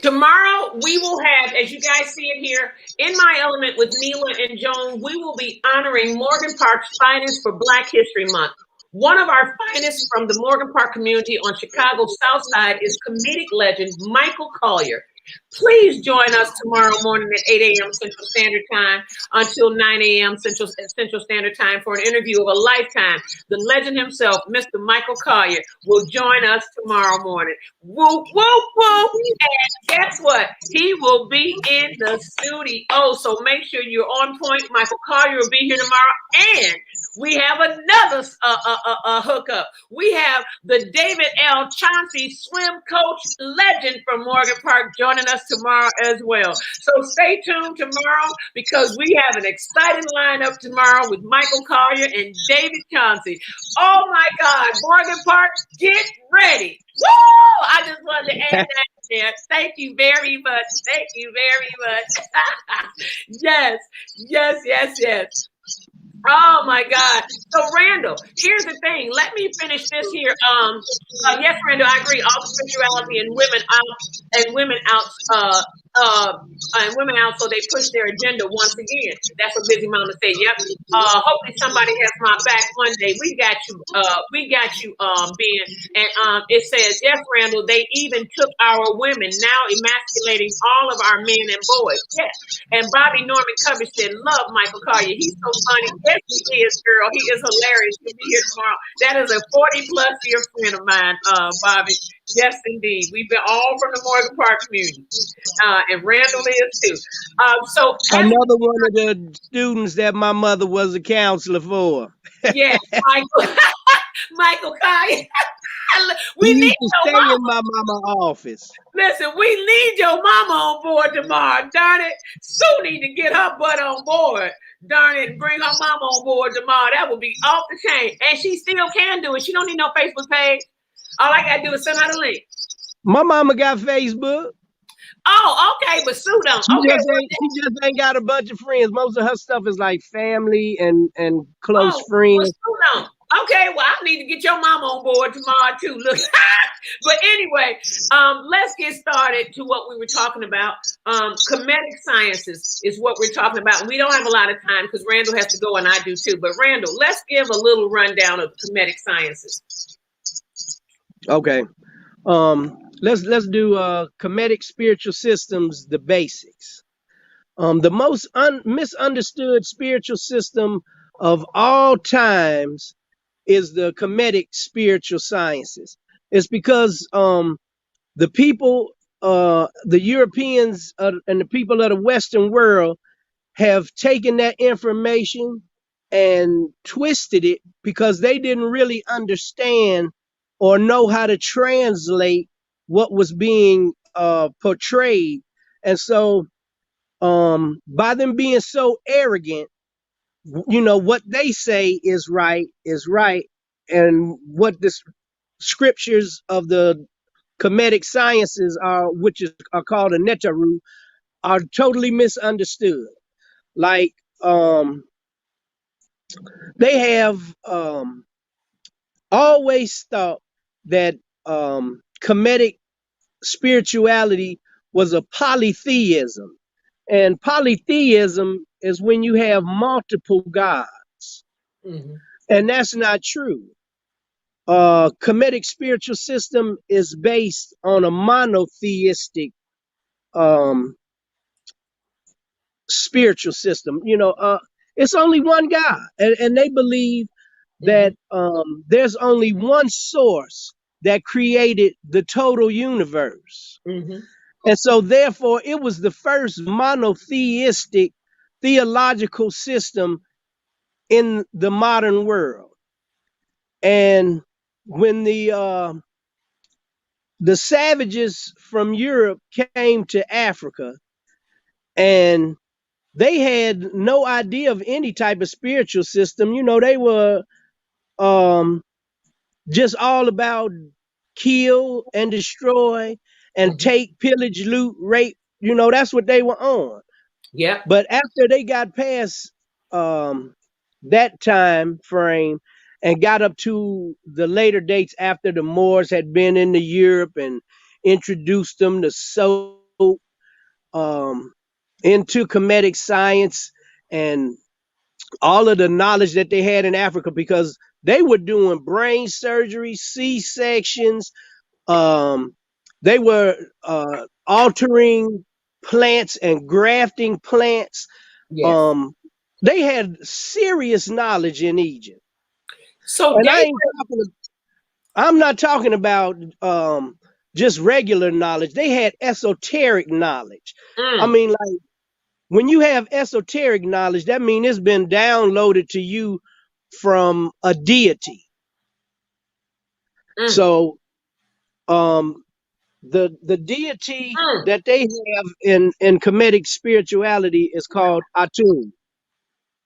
Tomorrow we will have, as you guys see it here, in my element with Neila and Joan, we will be honoring Morgan Park's finest for Black History Month. One of our finest from the Morgan Park community on Chicago's South Side is comedic legend Michael Colliar. Please join us tomorrow morning at 8 a.m. Central Standard Time until 9 a.m. Central Standard Time for an interview of a lifetime. The legend himself, Mr. Michael Colliar, will join us tomorrow morning. Whoop, whoop, whoop. And guess what? He will be in the studio. So make sure you're on point. Michael Colliar will be here tomorrow. And we have another hookup. We have the David L. Chauncey swim coach legend from Morgan Park joining us tomorrow as well. So stay tuned tomorrow because we have an exciting lineup tomorrow with Michael Colliar and David Chauncey. Oh my God, Morgan Park, get ready. Woo! I just wanted to add that there. Thank you very much. Thank you very much. Yes, yes, yes, yes. Oh my God. So Randall, here's the thing. Let me finish this here. Yes, Randall, I agree. All the spirituality and women out so they push their agenda once again. That's what Busy Mama said. Yep. Hopefully somebody has my back one day. We got you, Ben. And it says, yes, Randall, they even took our women, now emasculating all of our men and boys. Yes. And Bobby Norman Covey said, love Michael Colliar. He's so funny. Yes, he is, girl. He is hilarious. He'll be here tomorrow. That is a 40-plus year friend of mine, Bobby. Yes, indeed. We've been all from the Morgan Park community. And Randall is too. So another one of the students that my mother was a counselor for. Yes, Michael Colliar. We need to stay in my mama's office. Listen, we need your mama on board tomorrow. Darn it. Sue need to get her butt on board. Darn it, bring her mama on board tomorrow. That would be off the chain. And she still can do it. She don't need no Facebook page. All I got to do is send her the link. My mama got Facebook. Oh, okay, but Sue don't. She just ain't got a bunch of friends. Most of her stuff is like family and close friends. Well, Sue don't. Okay, well, I need to get your mama on board tomorrow too. Look, but anyway, let's get started to what we were talking about. Comedic sciences is what we're talking about. And we don't have a lot of time because Randall has to go and I do too. But Randall, let's give a little rundown of comedic sciences. Okay. Let's do comedic spiritual systems, the basics. The most misunderstood spiritual system of all times is the comedic spiritual sciences. It's because the people, the Europeans and the people of the Western world have taken that information and twisted it because they didn't really understand or know how to translate what was being portrayed. And so by them being so arrogant, you know, what they say is right, and what the scriptures of the Kemetic sciences are, which are called the Netaru, are totally misunderstood. Like, they have always thought that Kemetic spirituality was a polytheism. And polytheism is when you have multiple gods. Mm-hmm. And that's not true. Kemetic spiritual system is based on a monotheistic um, spiritual system. You know, it's only one God. And they believe Mm-hmm. that there's only one source that created the total universe. Mm-hmm. And so, therefore, it was the first monotheistic theological system in the modern world. And when the savages from Europe came to Africa, and they had no idea of any type of spiritual system, you know, they were um, just all about kill and destroy and Mm-hmm. take, pillage, loot, rape. You know, that's what they were on. Yep. But after they got past um, that time frame and got up to the later dates after the Moors had been into Europe and introduced them to soap, um, into Kemetic science and all of the knowledge that they had in Africa, because they were doing brain surgery, C-sections, um, they were altering plants and grafting plants. Yes. um, they had serious knowledge in Egypt, So and David. I'm not talking about just regular knowledge. They had esoteric knowledge. I Mm, mean, like, when you have esoteric knowledge, that means it's been downloaded to you from a deity. mm, So, um, the deity mm. that they have in Kemetic spirituality is called Atum.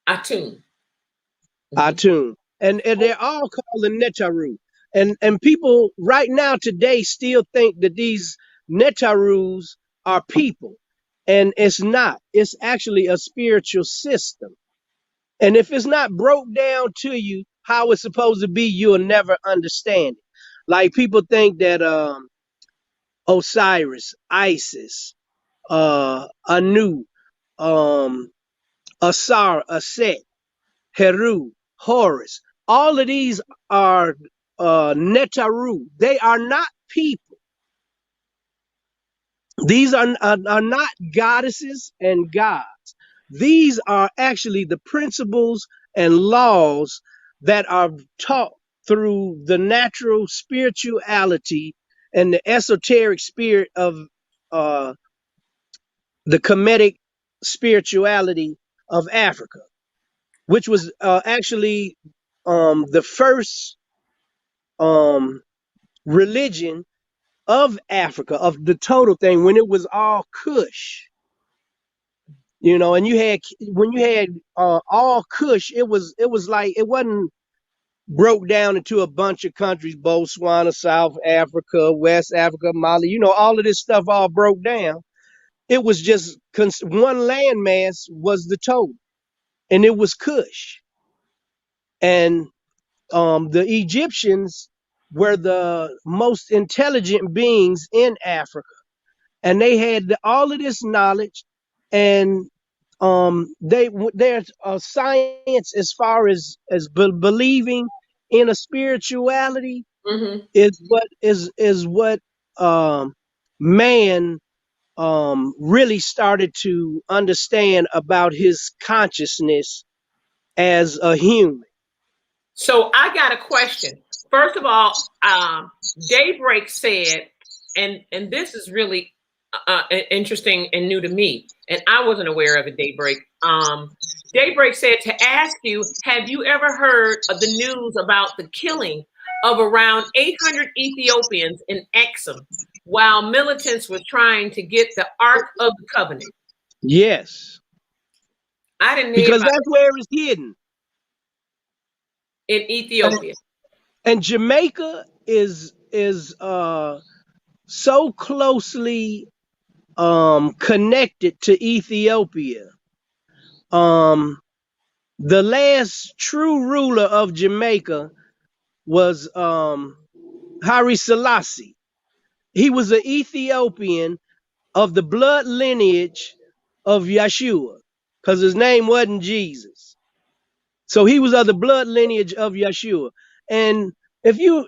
Attune. Mm-hmm. Atun. And they're all called the Netaru. And people right now today still think that these Netarus are people. And it's not. It's actually a spiritual system. And if it's not broke down to you how it's supposed to be, you'll never understand it. Like, people think that Osiris, Isis, Anu, um, Asar, Aset, Heru, Horus. All of these are Netaru. They are not people. These are not goddesses and gods. These are actually the principles and laws that are taught through the natural spirituality and the esoteric spirit of uh, the Kemetic spirituality of Africa, which was actually the first um, religion of Africa, of the total thing, when it was all Kush. You know, and you had, when you had all Kush, it was like, it wasn't broke down into a bunch of countries: Botswana, South Africa, West Africa, Mali. You know, all of this stuff all broke down. It was just one landmass was the total, and it was Kush. And the Egyptians were the most intelligent beings in Africa, and they had all of this knowledge. And there's a science as far as believing in a spirituality Mm-hmm. is what um, man really started to understand about his consciousness as a human. So I got a question. First of all, Daybreak said, and this is really interesting and new to me, and I wasn't aware of it. Daybreak said to ask you, have you ever heard of the news about the killing of around 800 Ethiopians in Exum while militants were trying to get the Ark of the Covenant? Yes. I didn't hear because about that's where it's hidden. in Ethiopia. And Jamaica is so closely connected to Ethiopia. The last true ruler of Jamaica was Haile Selassie. He was an Ethiopian of the blood lineage of Yeshua, because his name wasn't Jesus. So he was of the blood lineage of Yeshua. And if you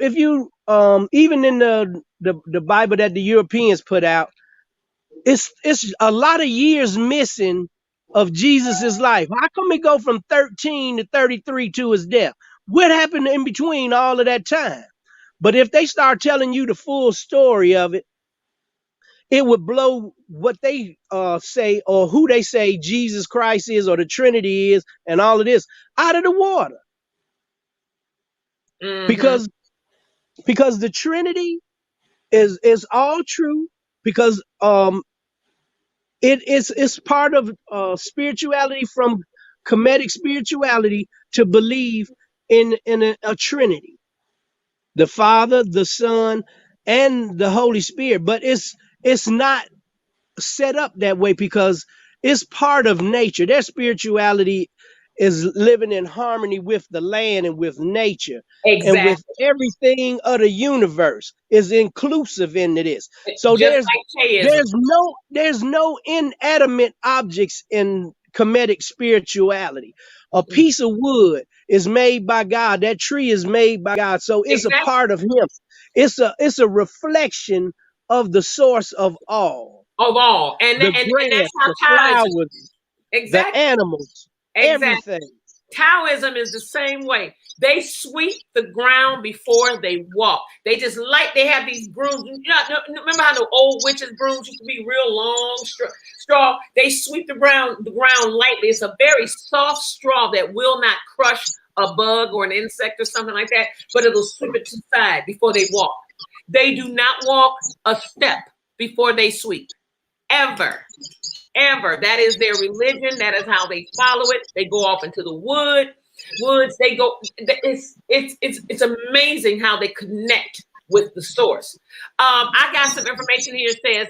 even in the Bible that the Europeans put out, it's a lot of years missing of Jesus's life. How come he go from 13 to 33 to his death? What happened in between all of that time? But if they start telling you the full story of it, it would blow what they say or who they say Jesus Christ is or the Trinity is and all of this out of the water. Mm-hmm. Because the Trinity is all true, because it's part of spirituality, from Kemetic spirituality, to believe in a Trinity, the Father, the Son, and the Holy Spirit. But it's not set up that way because it's part of nature. Their spirituality is living in harmony with the land and with nature and with Exactly. everything of the universe, is inclusive into this. So Just there's like Theism. there's no there's no inanimate objects in Kemetic spirituality. A piece of wood is made by God. That tree is made by God. So it's a Exactly. part of him. It's a reflection of the source of all. Of all. The And grass, that's how the Taoism. flowers, the Exactly. animals, Exactly. everything. Taoism is the same way. They sweep the ground before they walk. They have these brooms. You know, remember how the old witches' brooms used to be real long straw? They sweep the ground lightly. It's a very soft straw that will not crush a bug or an insect or something like that, but it'll sweep it to the side before they walk. They do not walk a step before they sweep, ever. Ever. That is their religion. That is how they follow it. They go off into the woods. They go. It's amazing how they connect with the source. I got some information here. It says,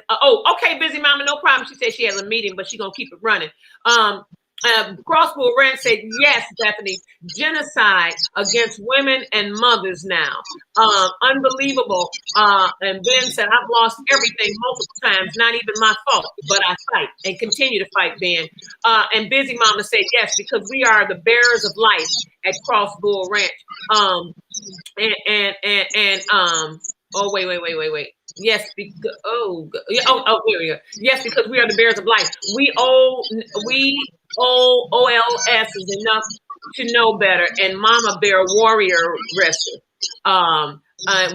okay, busy mama, no problem. She said she has a meeting, but she's gonna keep it running. Crossbow Rant said, yes, Bethany, genocide against women and mothers now. Unbelievable. And Ben said, I've lost everything multiple times, not even my fault, but I fight and continue to fight, Ben. And Busy Mama said, yes, because we are the bearers of life at Crossbow Ranch. Wait. Yes, here we go. Yes, because we are the bearers of life. We owe OLS is enough to know better, and Mama Bear Warrior Wrestler.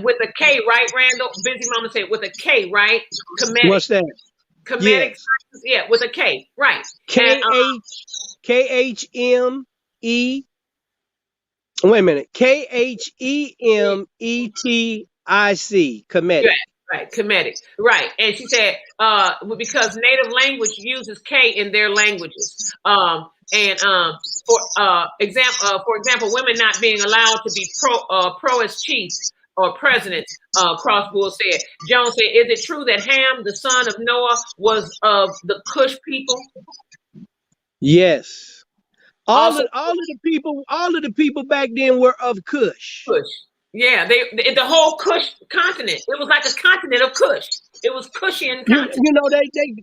With a K, right, Randall? Busy Mama said with a K, right? Kemetic. What's that? Kemetic. Yes. Yeah, with a K, right? KHME. Wait a minute. KHEMETIC. Kemetic. Right, Kemetic. Right. And she said, because native language uses K in their languages. For example, women not being allowed to be pro as chiefs or presidents, Crossbull said. Jones said, is it true that Ham, the son of Noah, was of the Cush people? Yes. All of the people back then were of Cush. Yeah, the whole Cush continent. It was like a continent of Cush. It was Cushian continent. You know,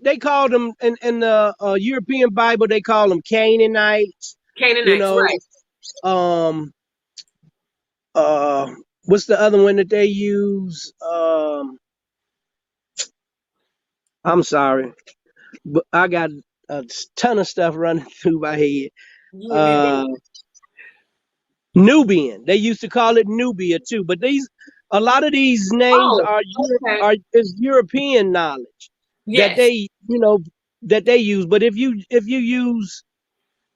they called them in the European Bible. They call them Canaanites. Canaanites, you know, right? What's the other one that they use? I'm sorry, but I got a ton of stuff running through my head. Nubian. They used to call it Nubia too, but a lot of these names is European knowledge that they use. But if you use,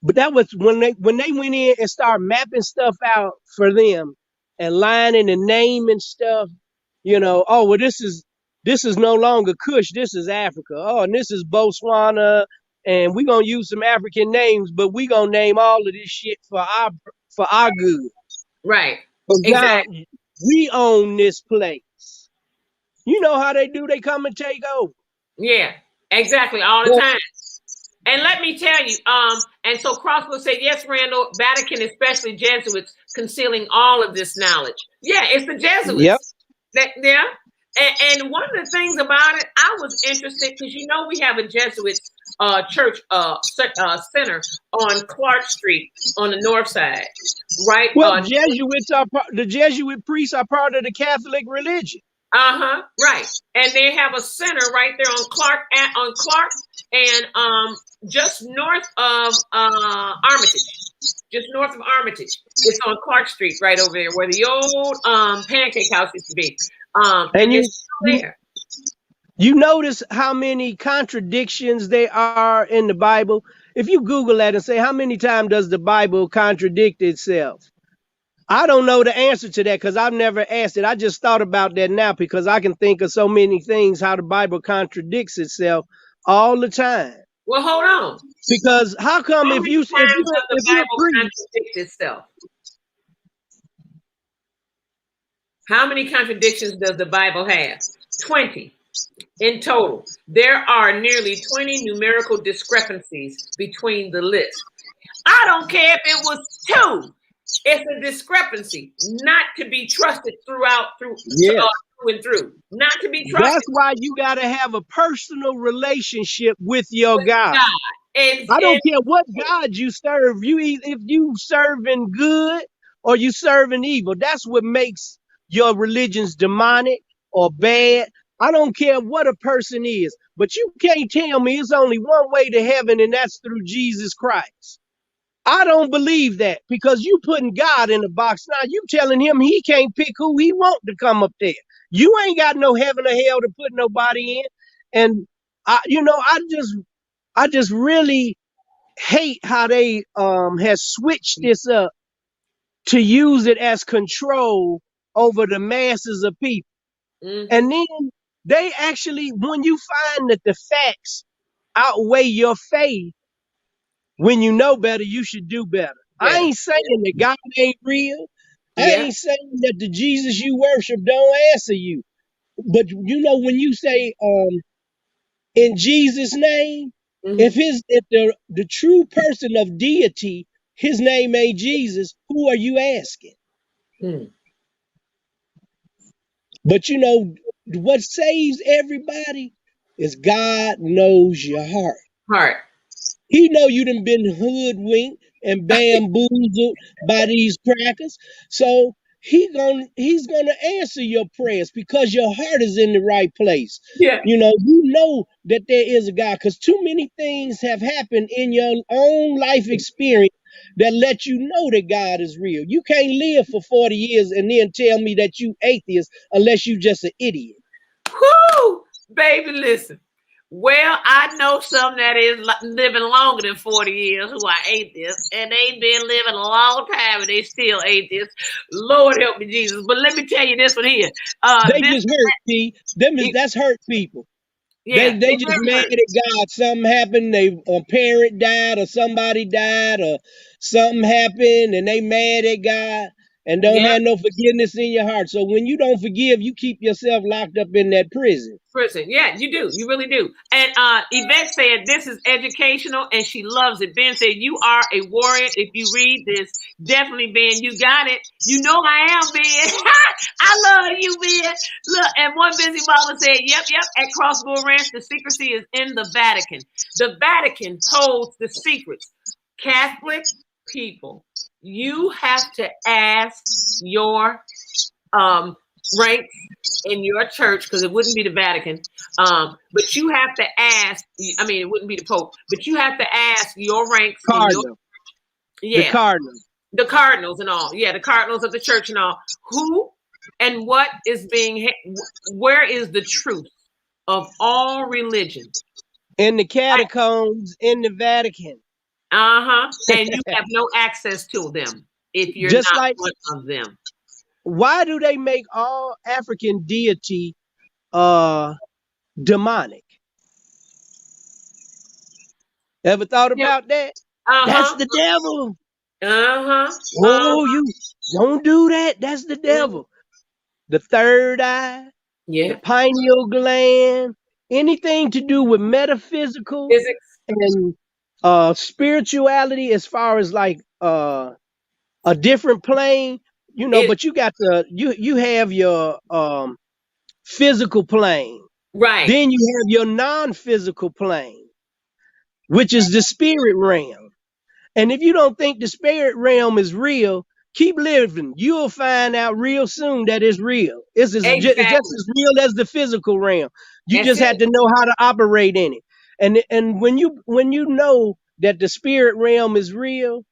but that was when they went in and started mapping stuff out for them and lining and naming stuff. Oh well, this is no longer Kush. This is Africa. Oh, and this is Botswana and we're gonna use some African names, but we're gonna name all of this shit for our good. Right. But now Exactly. we own this place. You know how they do, they come and take over. Yeah, exactly. All the Well, time. And let me tell you, and so Crosswell said, yes, Randall, Vatican, especially Jesuits, concealing all of this knowledge. Yeah, it's the yep. Jesuits. Yeah. And one of the things about it, I was interested because we have a Jesuit church center on Clark Street on the north side, right? Well, the Jesuit priests are part of the Catholic religion. Right. And they have a center right there on Clark and just north of Armitage. Just north of Armitage. It's on Clark Street right over there where the old pancake house used to be. And it's still there. You notice how many contradictions there are in the Bible? If you Google that and say, how many times does the Bible contradict itself? I don't know the answer to that because I've never asked it. I just thought about that now because I can think of so many things how the Bible contradicts itself all the time. Well, hold on. Because how come how if you're the Bible contradict itself? How many contradictions does the Bible have? 20 in total. There are nearly 20 numerical discrepancies between the lists. I don't care if it was 2. It's a discrepancy, not to be trusted through and through. Not to be trusted. That's why you got to have a personal relationship with your God. I don't care what God you serve. If you serving good or you serving evil, that's what makes your religions demonic or bad. I don't care what a person is, but you can't tell me it's only one way to heaven, and that's through Jesus Christ. I don't believe that because you putting God in a box. Now you telling him he can't pick who he want to come up there. You ain't got no heaven or hell to put nobody in. And I just really hate how they has switched this up to use it as control over the masses of people. Mm-hmm. And then they actually, when you find that the facts outweigh your faith, when you know better, you should do better. Yeah. I ain't saying that God ain't real. Yeah. I ain't saying that the Jesus you worship don't answer you. But when you say in Jesus' name, mm-hmm. if the true person of deity, his name ain't Jesus, who are you asking? But what saves everybody is God knows your heart. He know you done been hoodwinked and bamboozled by these crackers. So he's gonna answer your prayers because your heart is in the right place. Yeah. You know that there is a God, because too many things have happened in your own life experience that let you know that God is real. You can't live for 40 years and then tell me that you atheist unless you just an idiot. Whoo, baby, listen. Well, I know some that is living longer than 40 years who are atheists, and they've been living a long time and they still atheists. Lord help me, Jesus. But let me tell you this one here. They just hurt, that's hurt people. Yeah, they just mad at God. Something happened, a parent died or somebody died or something happened and they mad at God and don't have no forgiveness in your heart. So when you don't forgive, you keep yourself locked up in that prison. Yeah, you do. You really do. And Yvette said this is educational and she loves it. Ben said you are a warrior. If you read this, definitely, Ben, you got it. You know I am, Ben. I love you, Ben. Look, and one busy mama said, yep, at Crossbow Ranch, the secrecy is in the Vatican. The Vatican holds the secrets. Catholic people, you have to ask your rank in your church, because it wouldn't be the Vatican, but you have to ask, it wouldn't be the Pope, but you have to ask your ranks in your church. Yeah, the cardinals and all. Yeah, the cardinals of the church and all. Who and what is where is the truth of all religions? In the catacombs in the Vatican. And you have no access to them if you're just not one of them. Why do they make all African deity demonic? Ever thought Yeah. about that? That's Uh-huh. the devil. Uh-huh. Oh, you don't do that. That's the Mm. devil. The third eye, the Yeah. pineal gland, anything to do with metaphysical Physics. and spirituality, as far as like a different plane, It but you got you have your physical plane. right. Then you have your non-physical plane, which is the spirit realm. And if you don't think the spirit realm is real, keep living. You'll find out real soon that it's real. It's just Exactly. as real as the physical realm. You That's just it. have to know how to operate in it. And when you know that the spirit realm is real,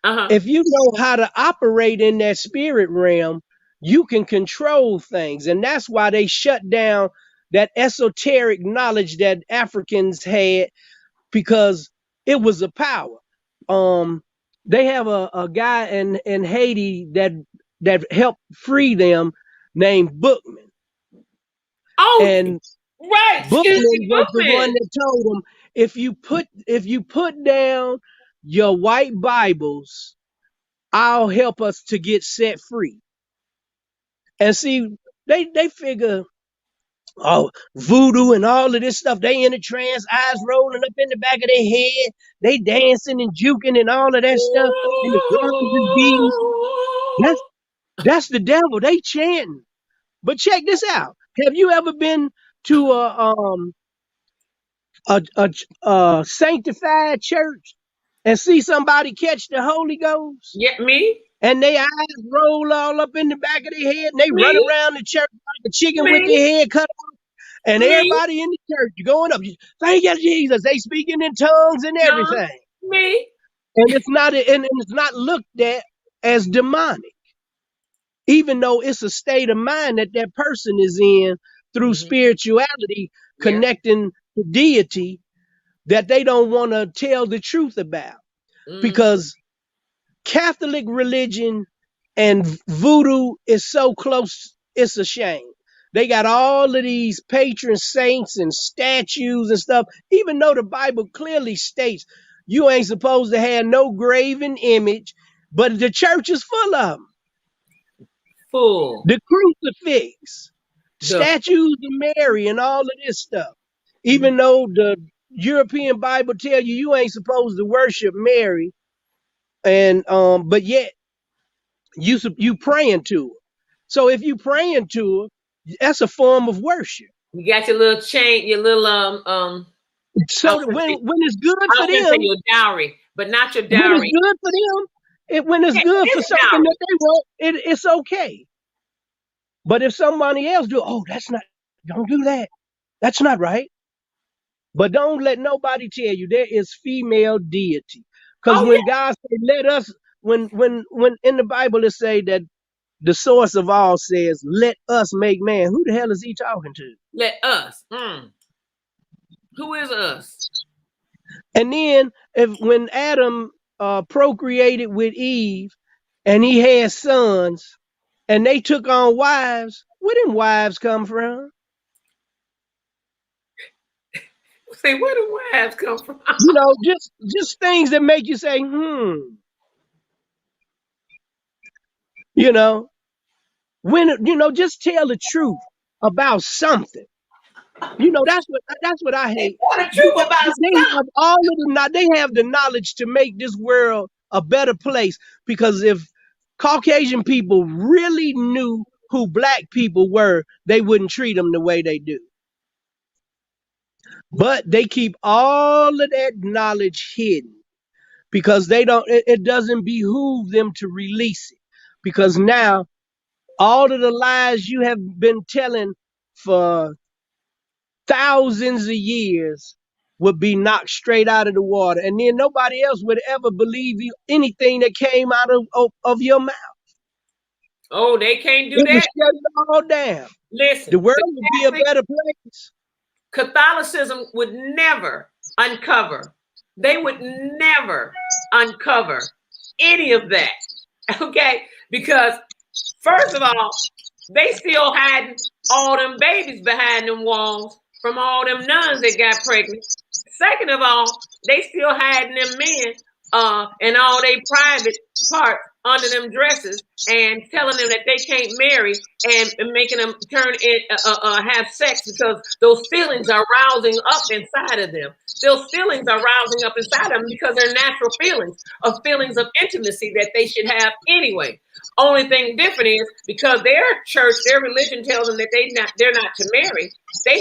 Uh-huh. if you know how to operate in that spirit realm, you can control things. And that's why they shut down that esoteric knowledge that Africans had, because it was a power. Um, they have a guy in Haiti that helped free them, named Bookman. Oh, And right. Excuse Bookman me, was the one Bookman. that told them, if you put down your white Bibles, I'll help us to get set free. And see, they figure, oh, voodoo and all of this stuff, they in a trance, eyes rolling up in the back of their head, they dancing and juking and all of that stuff, and the drums is beating. That's that's the devil. They chanting. But check this out. Have you ever been to a sanctified church and see somebody catch the Holy Ghost? Yeah, me, And they eyes roll all up in the back of their head, and they run me, around the church like a chicken with me, their head cut off. And me, everybody in the church going up, thank you, Jesus. They speaking in tongues and John, everything. me. And it's not looked at as demonic, even though it's a state of mind that that person is in through Hmm. spirituality, Yeah. connecting to deity, that they don't want to tell the truth about. Hmm. Because Catholic religion and voodoo is so close, it's a shame. They got all of these patron saints and statues and stuff, even though the Bible clearly states you ain't supposed to have no graven image, but the church is full of them. Full. The crucifix, The statues of Mary, and all of this stuff. Mhm. Even though the European Bible tell you ain't supposed to worship Mary, and but yet you praying to her. So if you praying to her, that's a form of worship. You got your little chain, your little I So was that gonna say, when it's good I for was gonna say them, your dowry, but not your when it's dowry. good for them, when it's Yeah, good it for is a something dowry. that they want, it's okay. But if somebody else do, oh, that's not, don't do that. That's not right. But don't let nobody tell you there is female deity. Because Oh when God said, let us, when in the Bible it say that the source of all says, let us make man, who the hell is he talking to? yeah. Let us. Who is us? And then when Adam procreated with Eve and he had sons and they took on wives, where them wives come from? Say, where do wives come from? Just things that make you say, you know, just tell the truth about something. That's what I They hate. tell the truth about They something. have all of the they have the knowledge to make this world a better place, because if Caucasian people really knew who black people were, they wouldn't treat them the way they do. But they keep all of that knowledge hidden because it doesn't behoove them to release it, because now all of the lies you have been telling for thousands of years would be knocked straight out of the water, and then nobody else would ever believe you anything that came out of your mouth. Oh, they can't do It would that. shut it all down. The Listen, world the would be a Catholic better place. Catholicism would never uncover. They would never uncover any of that. Okay? Because first of all, they still hiding all them babies behind them walls from all them nuns that got pregnant. Second of all, they still hiding them men and all they private parts under them dresses and telling them that they can't marry and making them turn in have sex because those feelings are rousing up inside of them. Those feelings are rousing up inside of them because they're natural feelings of intimacy that they should have anyway. Only thing different is because their church, their religion tells them that they're not to marry. They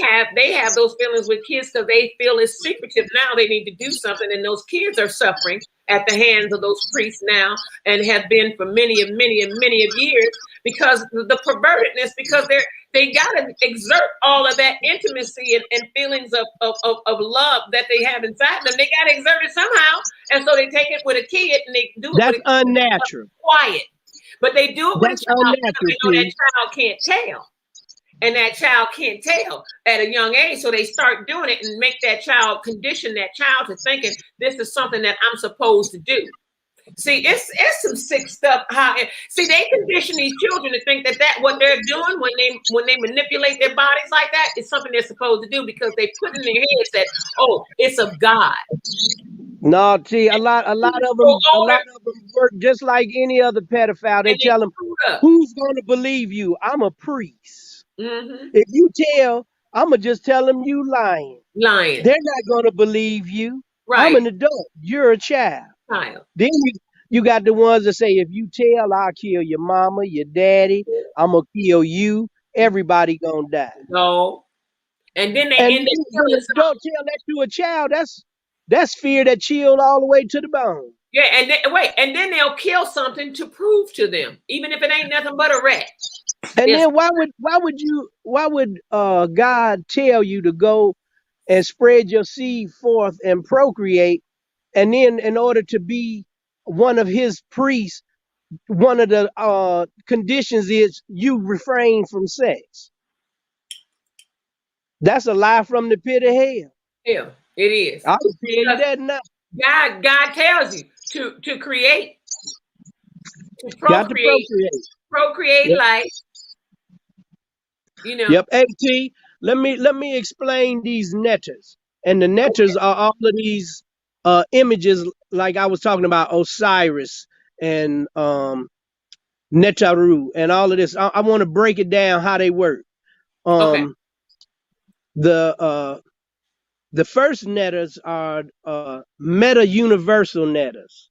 have those feelings with kids because they feel it's secretive. Now they need to do something, and those kids are suffering at the hands of those priests now, and have been for many of years because the pervertedness, because they got to exert all of that intimacy and feelings of love that they have inside them. They got to exert it somehow, and so they take it with a kid and they do it. That's unnatural. Quiet. But they do it with That's a child unnatural, because they know that child can't tell. And that child can't tell at a young age. So they start doing it and make that child, condition that child to thinking this is something that I'm supposed to do. See, it's some sick stuff. They condition these children to think that what they're doing when they manipulate their bodies like that is something they're supposed to do because they put in their heads that, oh, it's of God. No, see, a lot of them work just like any other pedophile. They tell them, "Who's going to believe you? I'm a priest. Mm-hmm. If you tell, I'm gonna just tell them you lying. Lying. They're not going to believe you. Right. I'm an adult. You're a child. Child. Then you got the ones that say, if you tell, I'll kill your mama, your daddy. I'm gonna kill you. Everybody gonna die. No. And then they And end up when an adult tell that to a child, that's fear that chilled all the way to the bone. Yeah, and then they'll kill something to prove to them, even if it ain't nothing but a rat. And then why would God tell you to go and spread your seed forth and procreate, and then in order to be one of his priests, one of the conditions is you refrain from sex? That's a lie from the pit of hell. Yeah, it is. I'll tell you that now. God tells you to create, to procreate Yep. life. You know. Yep. AT, let me explain these netters. And the netters are all of these images, like I was talking about Osiris and Netaru and all of this. I want to break it down how they work. Okay. The first netters are meta universal netters,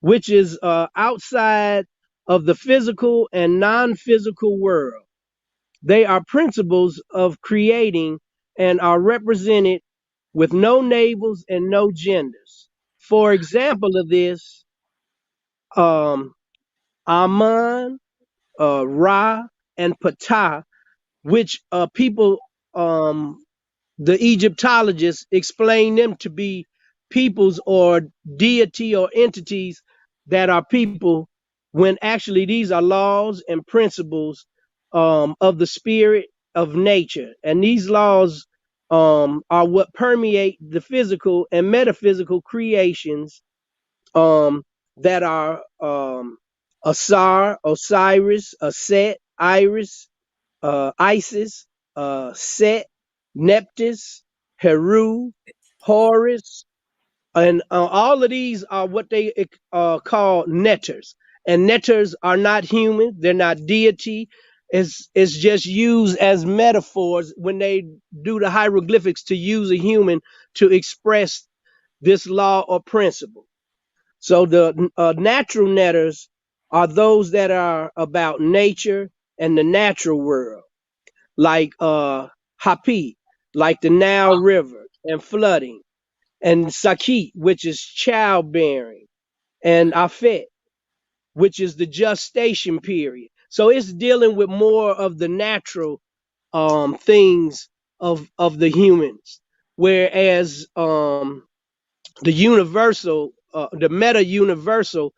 which is outside of the physical and non-physical world. They are principles of creating and are represented with no navels and no genders. For example of this, Amun, Ra, and Ptah, which people, the Egyptologists explain them to be peoples or deity or entities that are people, when actually these are laws and principles of the spirit of nature. And these laws are what permeate the physical and metaphysical creations that are Asar, Osiris, Aset, Iris, Isis, Set, Neptus, Heru, Horus, and all of these are what they call netters. And netters are not human; they're not deity. It's just used as metaphors when they do the hieroglyphics to use a human to express this law or principle. So the natural netters are those that are about nature and the natural world, like Hapi, like the Nile River and flooding, and Sakit, which is childbearing, and Afet, which is the gestation period. So it's dealing with more of the natural things of the humans, whereas the universal, the meta universal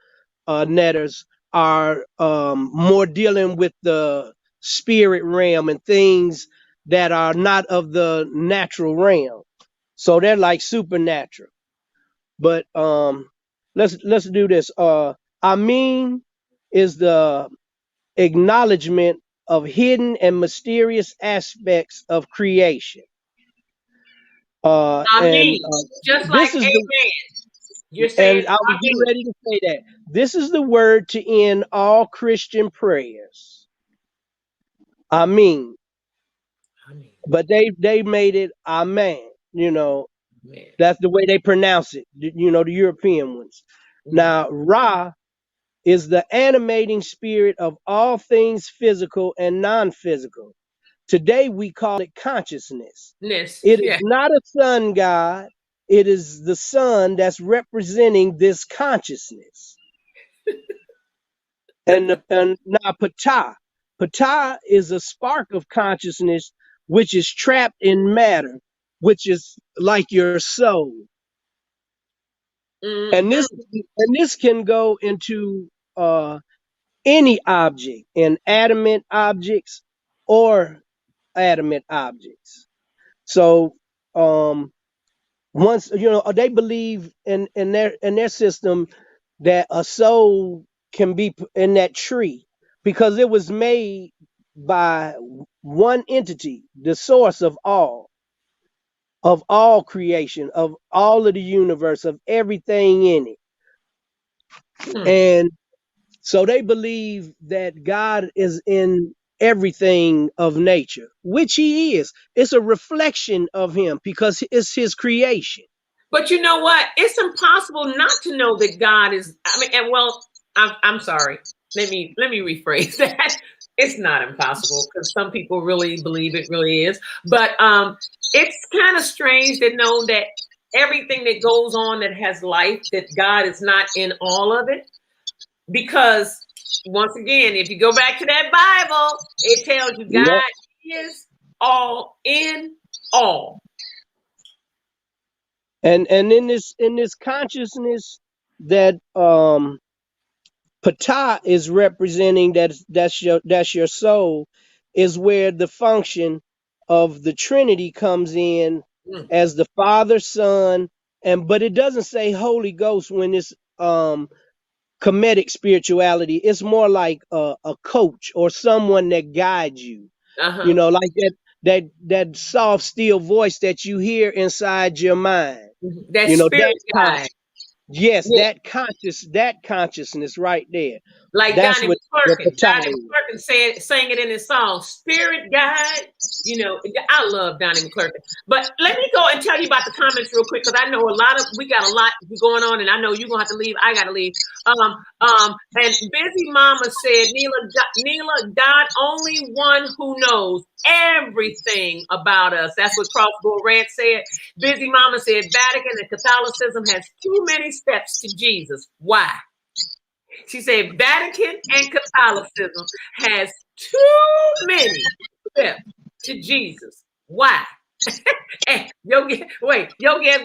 netters are more dealing with the spirit realm and things that are not of the natural realm. So they're like supernatural. But let's do this. Amin is the acknowledgement of hidden and mysterious aspects of creation. I And mean, just like this is the amen. You're saying, and I was I getting mean. ready to say that this is the word to end all Christian prayers. I mean, I mean, but they made it amen. You know, man. that's the way they pronounce it. You know, the European ones. Mhm. Now, Ra is the animating spirit of all things physical and non-physical. Today we call it consciousness. Ness. It is Yeah. not a sun god. It is the sun that's representing this consciousness. And now Ptah is a spark of consciousness which is trapped in matter, which is like your soul. And this can go into any object, inanimate objects or adamant objects. So um once they believe in their system that a soul can be in that tree because it was made by one entity, the source of all creation, of all of the universe, of everything in it. Mm. And so they believe that God is in everything of nature, which he is. It's a reflection of him because it's his creation. But you know what? It's impossible not to know that God is. I mean, and well, I'm sorry. Let me rephrase that. It's not impossible because some people really believe it really is. But it's kind of strange to know that everything that goes on that has life, that God is not in all of it. Because once again, if you go back to that Bible, it tells you Yep. God is all in all. And in this consciousness that Ptah is representing, that's your soul, is where the function of the Trinity comes in Mm. as the Father, Son, but it doesn't say Holy Ghost when it's comedic spirituality. It's more like a coach or someone that guides you. Uh-huh. Like that soft, still voice that you hear inside your mind. That That spirit kind. guide. Yes, Yeah. that consciousness right there. Like That's Donnie what McClurkin. Ptah Donnie is. McClurkin sang it in his song, Spirit Guide. I love Donnie McClurkin. But let me go and tell you about the comments real quick because I know we got a lot going on, and I know you're gonna have to leave. I gotta leave. And Busy Mama said, Neila, God only one who knows everything about us. That's what Crossbow Ranch said. Busy Mama said, Vatican and Catholicism has too many steps to Jesus. Why? She said Vatican and Catholicism has too many steps to Jesus. Why? Your guess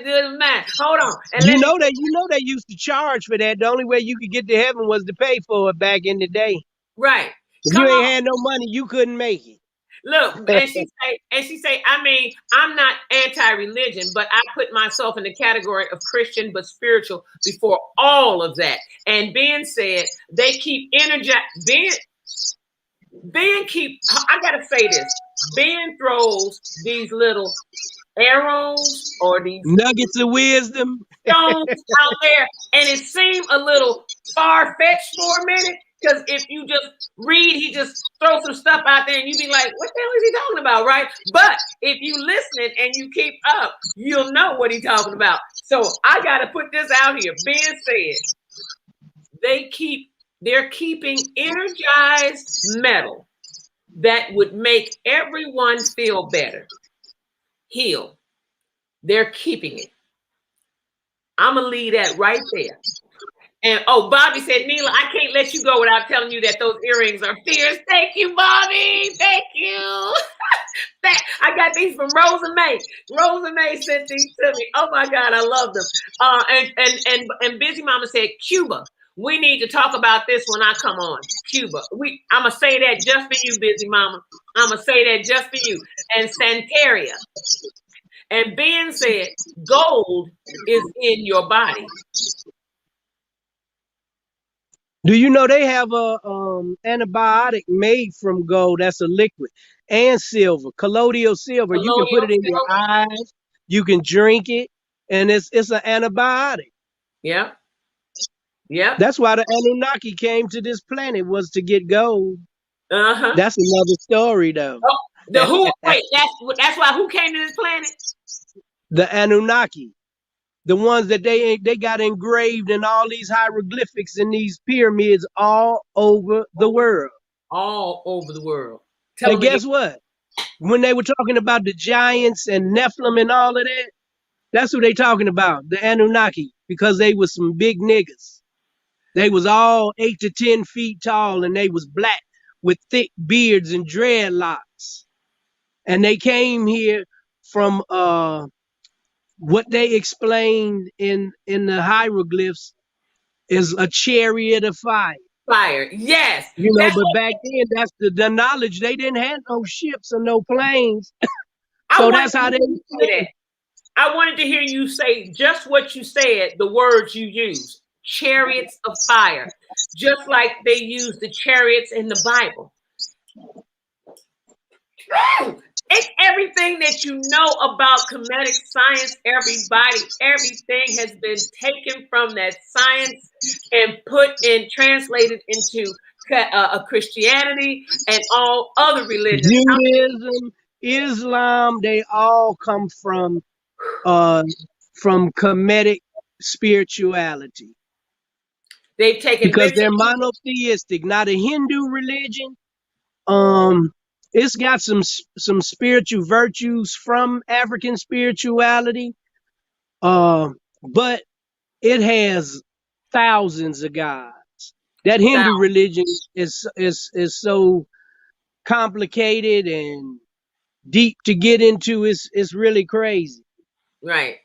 good as mine. Hold on. And You let me know that they used to charge for that. The only way you could get to heaven was to pay for it back in the day. right. If you Come ain't on. had no money, you couldn't make it. Look, and she say, I mean, I'm not anti-religion, but I put myself in the category of Christian but spiritual before all of that. And Ben said they keep energizing. I gotta say this. Ben throws these little arrows or these Nuggets of wisdom. stones out there, and it seemed a little far-fetched for a minute. Because if you just read, he just throws some stuff out there, and you be like, "What the hell is he talking about?" Right? But if you listening and you keep up, you'll know what he's talking about. So I got to put this out here. Ben said they're keeping energized metal that would make everyone feel better, heal. They're keeping it. I'm gonna leave that right there. And Bobby said, Neila, I can't let you go without telling you that those earrings are fierce. Thank you, Bobby. Thank you. I got these from Rosa May. Rosa May sent these to me. Oh my God, I love them. And Busy Mama said, Cuba. We need to talk about this when I come on. Cuba. I'm gonna say that just for you, Busy Mama. I'm gonna say that just for you. And Santeria. And Ben said, gold is in your body. Do you know they have a antibiotic made from gold that's a liquid and silver, colloidal silver. You can put Colonial it in your silver. eyes. You can drink it, and it's an antibiotic. Yep. Yep. That's why the Anunnaki came to this planet, was to get gold. Uh-huh. That's another story, though. Oh, the who? Wait, that's why who came to this planet? The Anunnaki, the ones that they got engraved in all these hieroglyphics and these pyramids all over the world. All over the world. Tell And them again. guess what? When they were talking about the giants and Nephilim and all of that, that's who they talking about, the Anunnaki, because they was some big niggas. They was all 8 to 10 feet tall, and they was black with thick beards and dreadlocks. And they came here from what they explained in the hieroglyphs is a chariot of fire. Fire. Yes. You know, That's but what back then, that's the knowledge. They didn't have no ships or no planes. I So wanted that's to how hear they you say that. I wanted to hear you say just what you said, the words you used. Chariots of fire. Just like they use the chariots in the Bible. It's everything that you know about comedic science, everybody. Everything has been taken from that science and translated into a Christianity and all other religions. Judaism, Islam, they all come from Kemetic spirituality. They've taken Because they're monotheistic, not a Hindu religion. It's got some spiritual virtues from African spirituality, but it has thousands of gods. That Hindu religion is so complicated and deep to get into. It's really crazy. Right.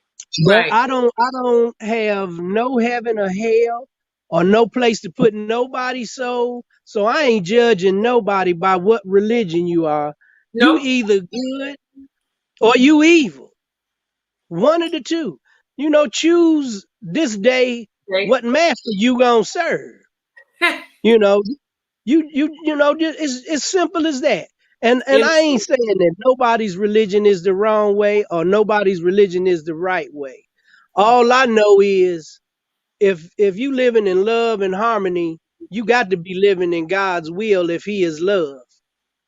But Right. I don't have no heaven or hell or no place to put nobody's soul. So I ain't judging nobody by what religion you are. Nope. You either good or you evil. One of the two. You know, choose this day what master you gonna serve. You know, you know, it's as simple as that. And I ain't saying that nobody's religion is the wrong way or nobody's religion is the right way. All I know is if you living in love and harmony, you got to be living in God's will if He is love.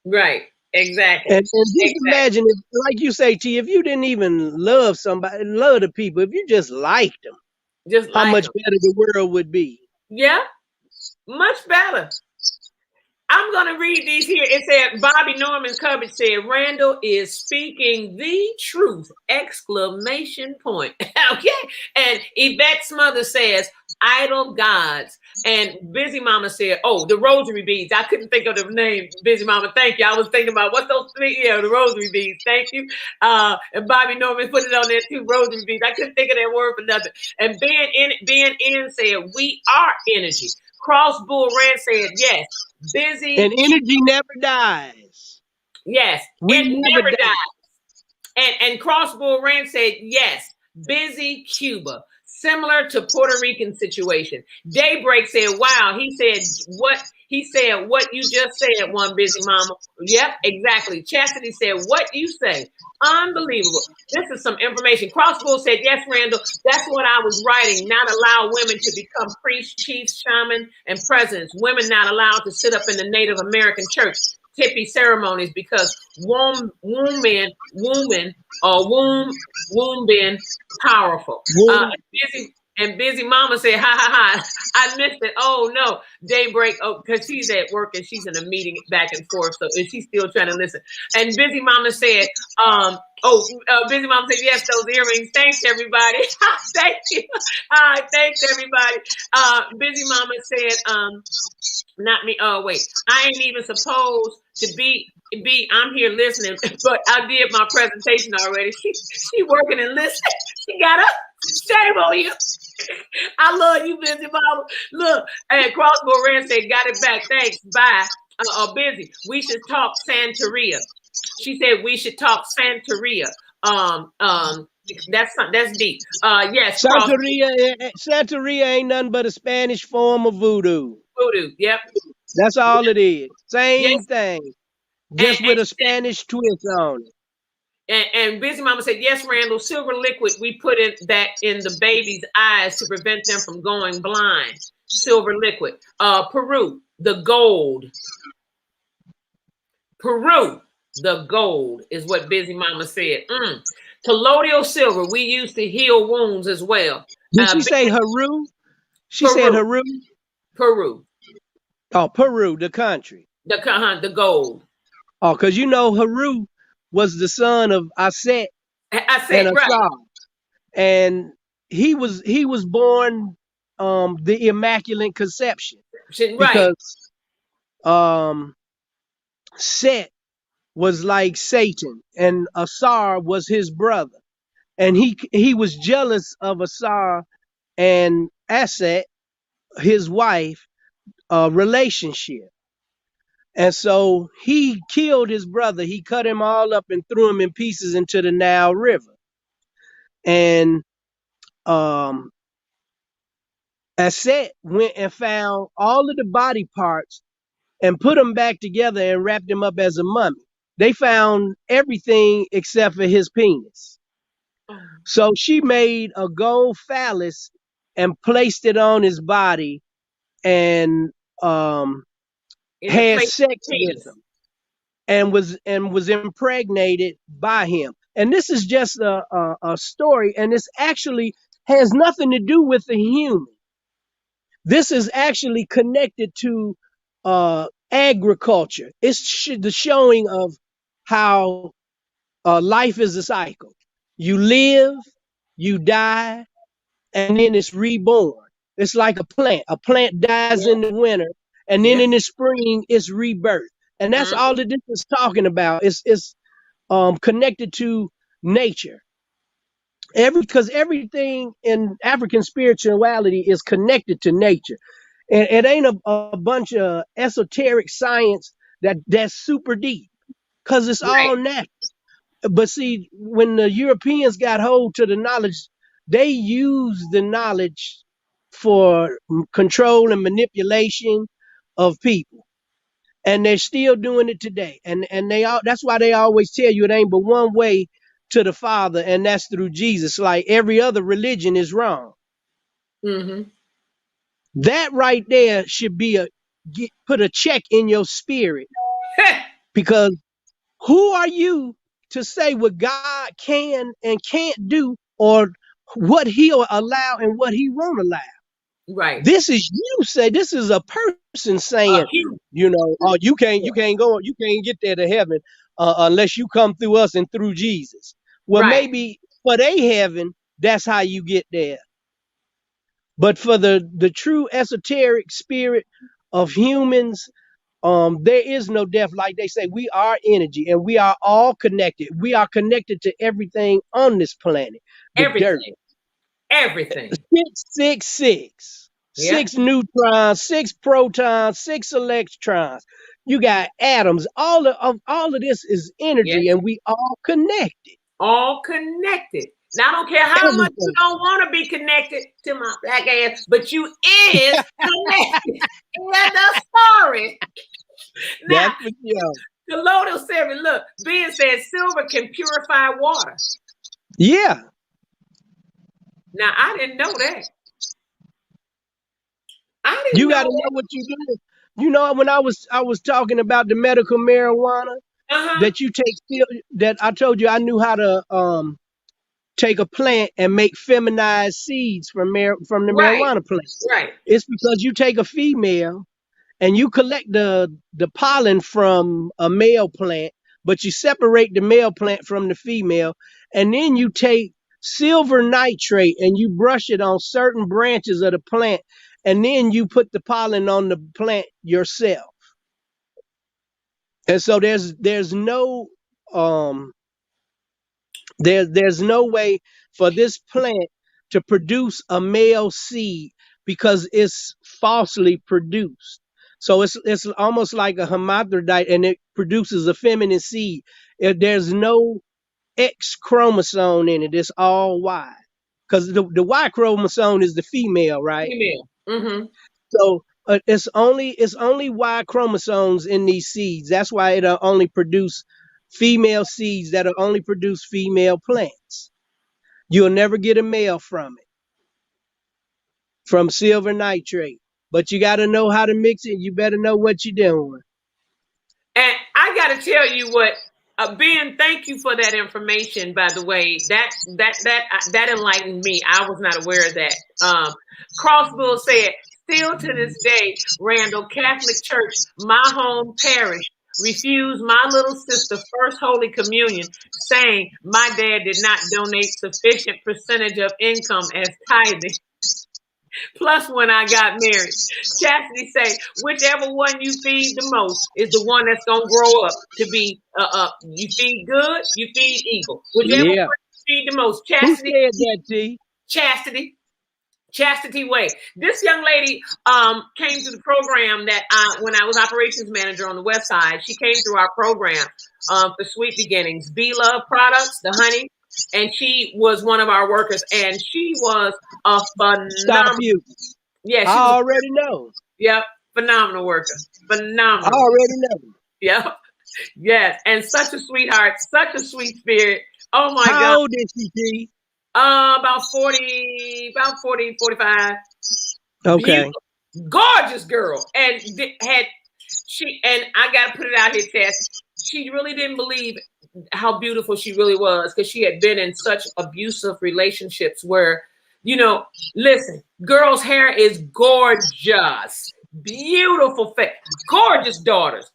Right. Exactly. And just imagine, if, like you say, T, if you didn't even love somebody, love the people, if you just liked them, how much better the world would be. Yeah, much better. I'm going to read these here. It said, Bobby Norman Cubbage said, Randall is speaking the truth, exclamation point. Okay. And Yvette's mother says, idol gods. And Busy Mama said, oh, the rosary beads. I couldn't think of the name, Busy Mama. Thank you. I was thinking about what's those three? Yeah, the rosary beads. Thank you. And Bobby Norman put it on there too, rosary beads. I couldn't think of that word for nothing. And Ben N said, we are energy. Cross Bull Rand said, yes. Busy. And energy never dies. Yes, it never dies. And Crossbull Rand said, yes, Busy Cuba, similar to Puerto Rican situation. Daybreak said, wow, he said what you just said, one Busy Mama. Yep, exactly. Chastity said, what you say? Unbelievable. This is some information. Crossbull said, yes, Randall, that's what I was writing. Not allow women to become priests, chiefs, shaman, and presidents. Women not allowed to sit up in the Native American church, tippy ceremonies, because womb been powerful. Busy Mama said, ha ha ha, I missed it. Oh no, Daybreak. Oh, because she's at work and she's in a meeting back and forth. So and she's still trying to listen. And Busy Mama said, Busy Mama said, yes, those earrings. Thanks, everybody. Thank you. Thanks, everybody. Busy Mama said, not me. Oh, wait. I ain't even supposed to be. I'm here listening, but I did my presentation already. She working and listening. She got up. Shame on you. I love you, Busy Mama. Look, and Crossbow Rand said, got it back. Thanks. Bye. Busy. We should talk Santeria. She said we should talk Santeria. That's deep. Yes. Santeria ain't nothing but a Spanish form of voodoo. Voodoo. Yep. That's all it is. Same thing. Just with a Spanish twist on it. And Busy Mama said, yes, Randall, silver liquid, we put that in the baby's eyes to prevent them from going blind. Silver liquid. Peru, the gold. Peru, the gold is what Busy Mama said. Colloidal silver, we use to heal wounds as well. Did she say Haru? She Peru. said Haru? Peru. Oh, Peru, the country. The gold. Oh, because you know Haru was the son of Aset and Asar. Right. And he was born the Immaculate Conception. Right. Because Set was like Satan and Asar was his brother. And he was jealous of Asar and Aset, his wife, relationship. And so he killed his brother. He cut him all up and threw him in pieces into the Nile River. And Aset went and found all of the body parts and put them back together and wrapped him up as a mummy. They found everything except for his penis. So she made a gold phallus and placed it on his body and had sex with him and was impregnated by him. And this is just a story, and this actually has nothing to do with the human. This is actually connected to agriculture. It's the showing of how life is a cycle. You live, you die, and then it's reborn. It's like a plant. A plant dies in the winter, and then in the spring, it's rebirth. And that's all that this is talking about. It's connected to nature. Because everything in African spirituality is connected to nature. And it ain't a bunch of esoteric science that's super deep, because it's all natural. But see, when the Europeans got hold to the knowledge, they used the knowledge for control and manipulation of people. And they're still doing it today. And that's why they always tell you it ain't but one way to the Father, and that's through Jesus. Like every other religion is wrong. That right there should be put a check in your spirit. Because who are you to say what God can and can't do, or what he'll allow and what he won't allow? Right. This is you say. This is a person saying, oh, you can't get there to heaven unless you come through us and through Jesus. Well, maybe for they heaven, that's how you get there. But for the true esoteric spirit of humans, there is no death. Like they say, we are energy and we are all connected. We are connected to everything on this planet. Everything. 666. 6 neutrons, 6 protons, 6 electrons. You got atoms. All of this is energy, and we all connected. All connected. Now I don't care how much you don't want to be connected to my black ass, but you is connected. That's the story. Now, Colloidal silver. Look, Ben said silver can purify water. Yeah. Now I didn't know that. You got to know what you do. You know, when I was talking about the medical marijuana that you take, that I told you I knew how to take a plant and make feminized seeds from the marijuana plant. Right. It's because you take a female and you collect the pollen from a male plant, but you separate the male plant from the female, and then you take silver nitrate and you brush it on certain branches of the plant, and then you put the pollen on the plant yourself. And so there's no there's no way for this plant to produce a male seed because it's falsely produced. So it's almost like a hermaphrodite, and it produces a feminine seed. There's no X chromosome in it. It's all Y. Because the Y chromosome is the female, right? Female. So it's only Y chromosomes in these seeds. That's why it'll only produce female seeds that'll only produce female plants. You'll never get a male from silver nitrate. But you got to know how to mix it. You better know what you're doing. And I got to tell you what, Ben, thank you for that information. By the way, that enlightened me. I was not aware of that. Crossbill said, still to this day, Randall, Catholic Church, my home parish, refused my little sister first Holy Communion, saying my dad did not donate sufficient percentage of income as tithing. Plus, when I got married, Chastity say, whichever one you feed the most is the one that's gonna grow up to be you feed good, you feed evil. Whichever one you feed the most. Chastity. Who said that, T? Chastity Way. This young lady came through the program that when I was operations manager on the West Side, she came through our program for Sweet Beginnings, Be Love Products, the honey. And she was one of our workers, and she was a phenomenal. Stop you. Yeah, I already know. Yep, phenomenal worker. Phenomenal. I already know. Yep. Yes, and such a sweetheart, such a sweet spirit. Oh my God. How old is she, T? About 40, 45. Okay. Beautiful, gorgeous girl. And and I gotta put it out here, Tess. She really didn't believe how beautiful she really was, because she had been in such abusive relationships where, listen, girl's hair is gorgeous, beautiful face, gorgeous daughters.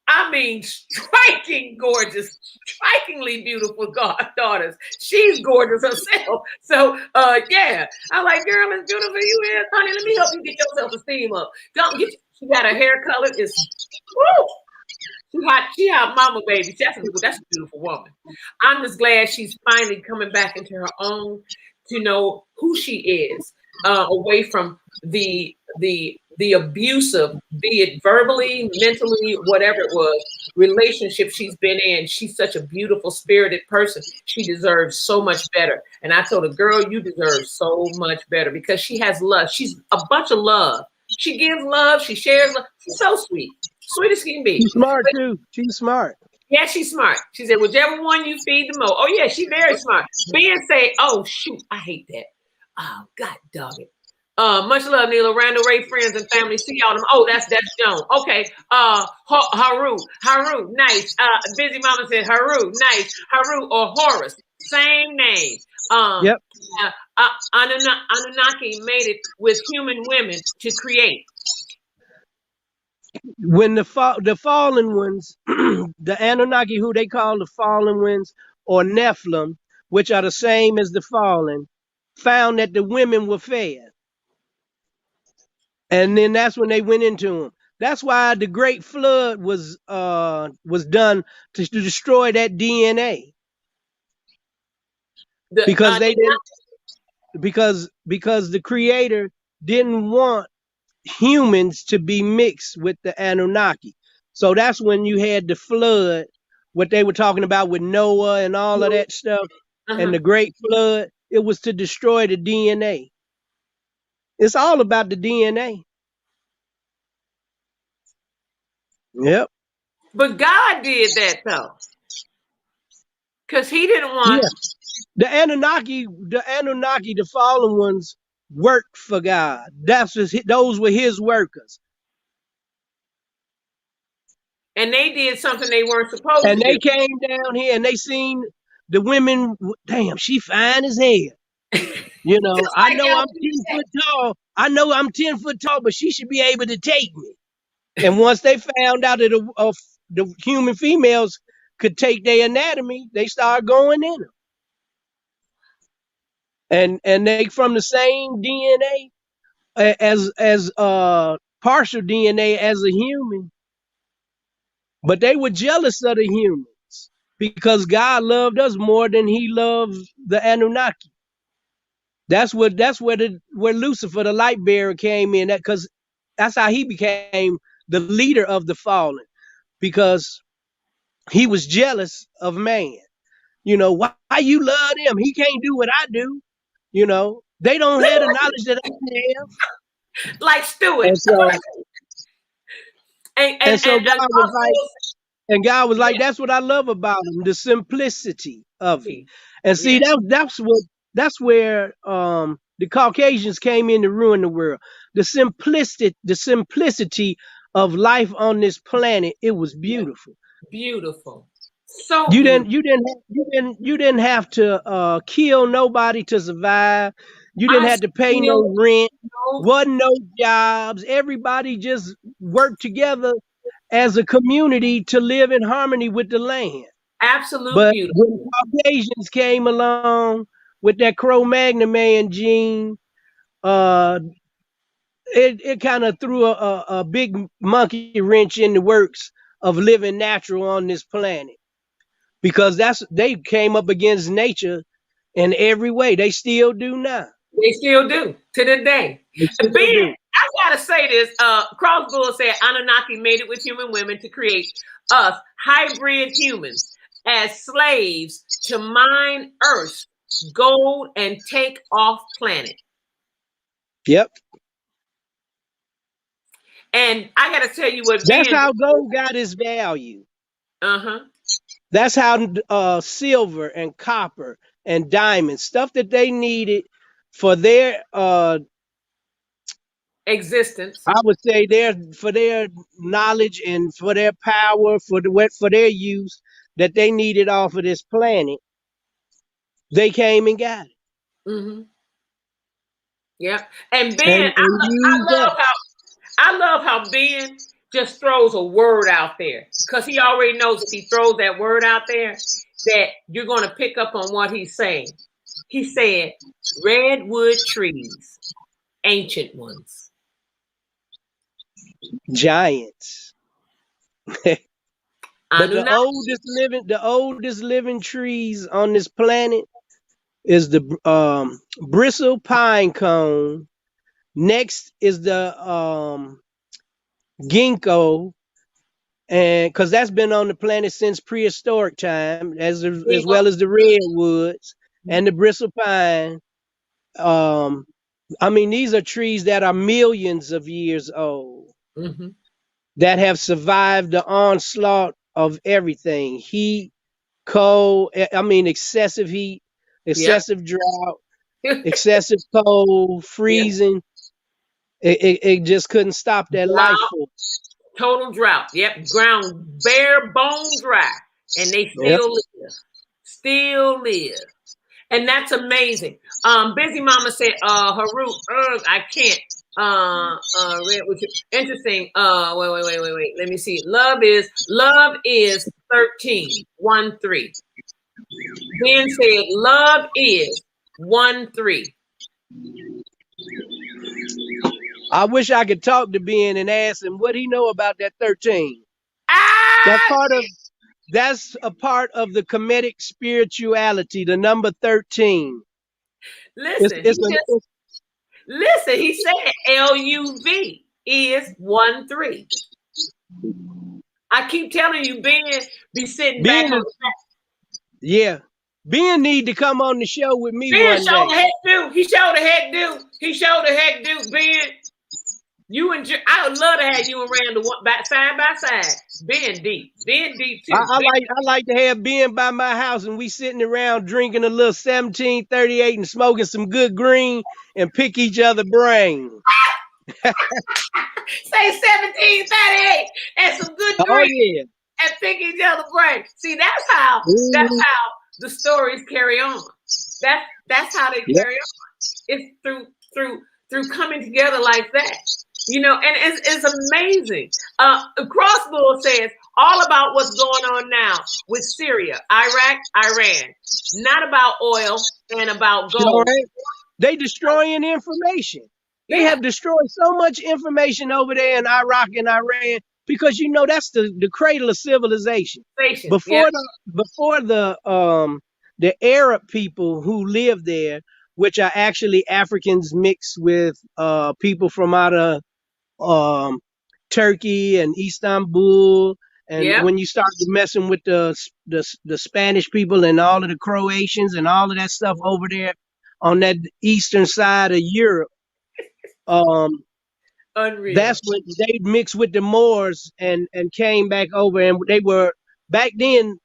I mean, striking gorgeous, strikingly beautiful daughters. She's gorgeous herself. So, yeah, I'm like, girl, as beautiful you is, honey, let me help you get your self-esteem up. She got her hair colored. It's, woo! She hot mama, baby. That's a beautiful woman. I'm just glad she's finally coming back into her own to know who she is, away from the abusive, be it verbally, mentally, whatever it was, relationship she's been in. She's such a beautiful, spirited person. She deserves so much better. And I told her, girl, you deserve so much better, because she has love. She's a bunch of love. She gives love. She shares love. She's so sweet. Sweet as can be. She's smart too. She's smart. Yeah, she's smart. She said, whichever one you feed the most. Oh, yeah, she's very smart. Ben say, oh, shoot, I hate that. Oh, God dog it. Much love, Neila. Randall Ray friends and family. See y'all. Oh, that's Joan. Okay. Haru, nice. Busy Mama said Haru, nice. Haru or Horus, same name. Yep. Anunnaki made it with human women to create. When the fallen ones, the Anunnaki, who they call the fallen ones, or Nephilim, which are the same as the fallen, found that the women were fair. And then that's when they went into them. That's why the Great Flood was done to destroy that DNA. Because they didn't. Because the Creator didn't want humans to be mixed with the Anunnaki. So that's when you had the flood, what they were talking about with Noah and all of that stuff, and the Great Flood. It was to destroy the DNA. It's all about the DNA. Yep. But God did that though, because He didn't want. Yeah. The Anunnaki, the fallen ones, worked for God. Those were His workers. And they did something they weren't supposed to. And they came down here and they seen the women. Damn, she fine as hell. I know I'm 10 foot tall. I know I'm 10 foot tall, but she should be able to take me. And once they found out that the human females could take their anatomy, they started going in them. And they from the same DNA as partial DNA as a human. But they were jealous of the humans because God loved us more than He loved the Anunnaki. That's where Lucifer, the light bearer, came in. Because that's how he became the leader of the fallen, because he was jealous of man. Why you love them? He can't do what I do. They don't have the knowledge that I have. Like Stuart. And so God was like, And God was like, Yeah. that's what I love about him, the simplicity of it. And see, Yeah. that's where the Caucasians came in to ruin the world. The simplicity of life on this planet, it was Yeah. beautiful. Beautiful. So beautiful. You didn't have to kill nobody to survive. You didn't I have to pay still no rent. know. Wasn't no jobs. Everybody just worked together as a community to live in harmony with the land. Absolute But beauty. when Caucasians came along with that Cro-Magnon man gene, uh, it kind of threw a big monkey wrench in the works of living natural on this planet, because they came up against nature in every way. They still do now. They still do to the day. They still Ben, do. I gotta say this. Crossbull said Anunnaki made it with human women to create us hybrid humans as slaves to mine Earth, gold, and take off planet. Yep. And I gotta tell you what That's Ben. how gold got its value. Uh-huh. That's how silver and copper and diamonds, stuff that they needed for their Existence. I would say for their knowledge and for their power, for their use that they needed off of this planet, they came and got it. Mm-hmm. Yeah. And Ben, And used that. I love how Ben just throws a word out there, because he already knows if he throws that word out there that you're going to pick up on what he's saying. He said redwood trees, ancient ones. Giants. But Anunnaki. the oldest living trees on this planet is the bristle pine cone. Next is the ginkgo, and because that's been on the planet since prehistoric time, as well as the redwoods and the bristle pine. I mean, these are trees that are millions of years old, Mm-hmm. that have survived the onslaught of everything: heat, cold. I mean, excessive heat, Yep. excessive drought, excessive cold, Yep. freezing. It just couldn't stop that life Drought. force. Total drought. Yep. Ground bare bone dry. And they Yep. still live. Still live. And that's amazing. Busy Mama said, Haru, I can't. Interesting. Wait. Let me see. Love is 13. 1-3. Ben said, love is 1-3. I wish I could talk to Ben and ask him what he know about that 13. Ah! That's a part of the Kemetic spirituality, the number 13. Listen, he said LUV is 1-3. I keep telling you, Ben be sitting back on the back. Yeah. Ben need to come on the show with me Ben one showed day. the heck do. He showed the heck do. Ben, I would love to have you and Randall side by side. Ben deep too. I like to have Ben by my house, and we sitting around drinking a little 1738 and smoking some good green and pick each other brain. Say 1738 and some good Oh drink yeah. and pick each other brain. See, that's how the stories carry on. That's how they carry on. It's through coming together like that. You know, and it's amazing. Crossbull says all about what's going on now with Syria, Iraq, Iran, not about oil and about gold. Right. They destroying information. They have destroyed so much information over there in Iraq and Iran, because that's the cradle of civilization. Before the Arab people who live there, which are actually Africans mixed with people from out of Turkey and Istanbul, and when you start messing with the Spanish people and all of the Croatians and all of that stuff over there on that eastern side of Europe, unreal. That's when they mixed with the Moors and came back over, and they were back then,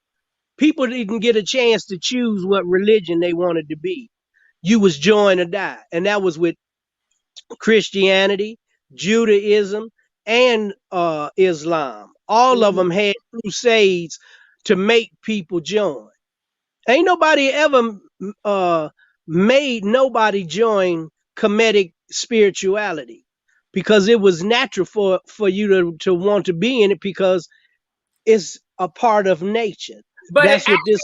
people didn't get a chance to choose what religion they wanted to be. You was join or die. And that was with Christianity, Judaism, and Islam. All of them had crusades to make people join. Ain't nobody ever made nobody join Kemetic spirituality, because it was natural for you to want to be in it, because it's a part of nature. But That's what this.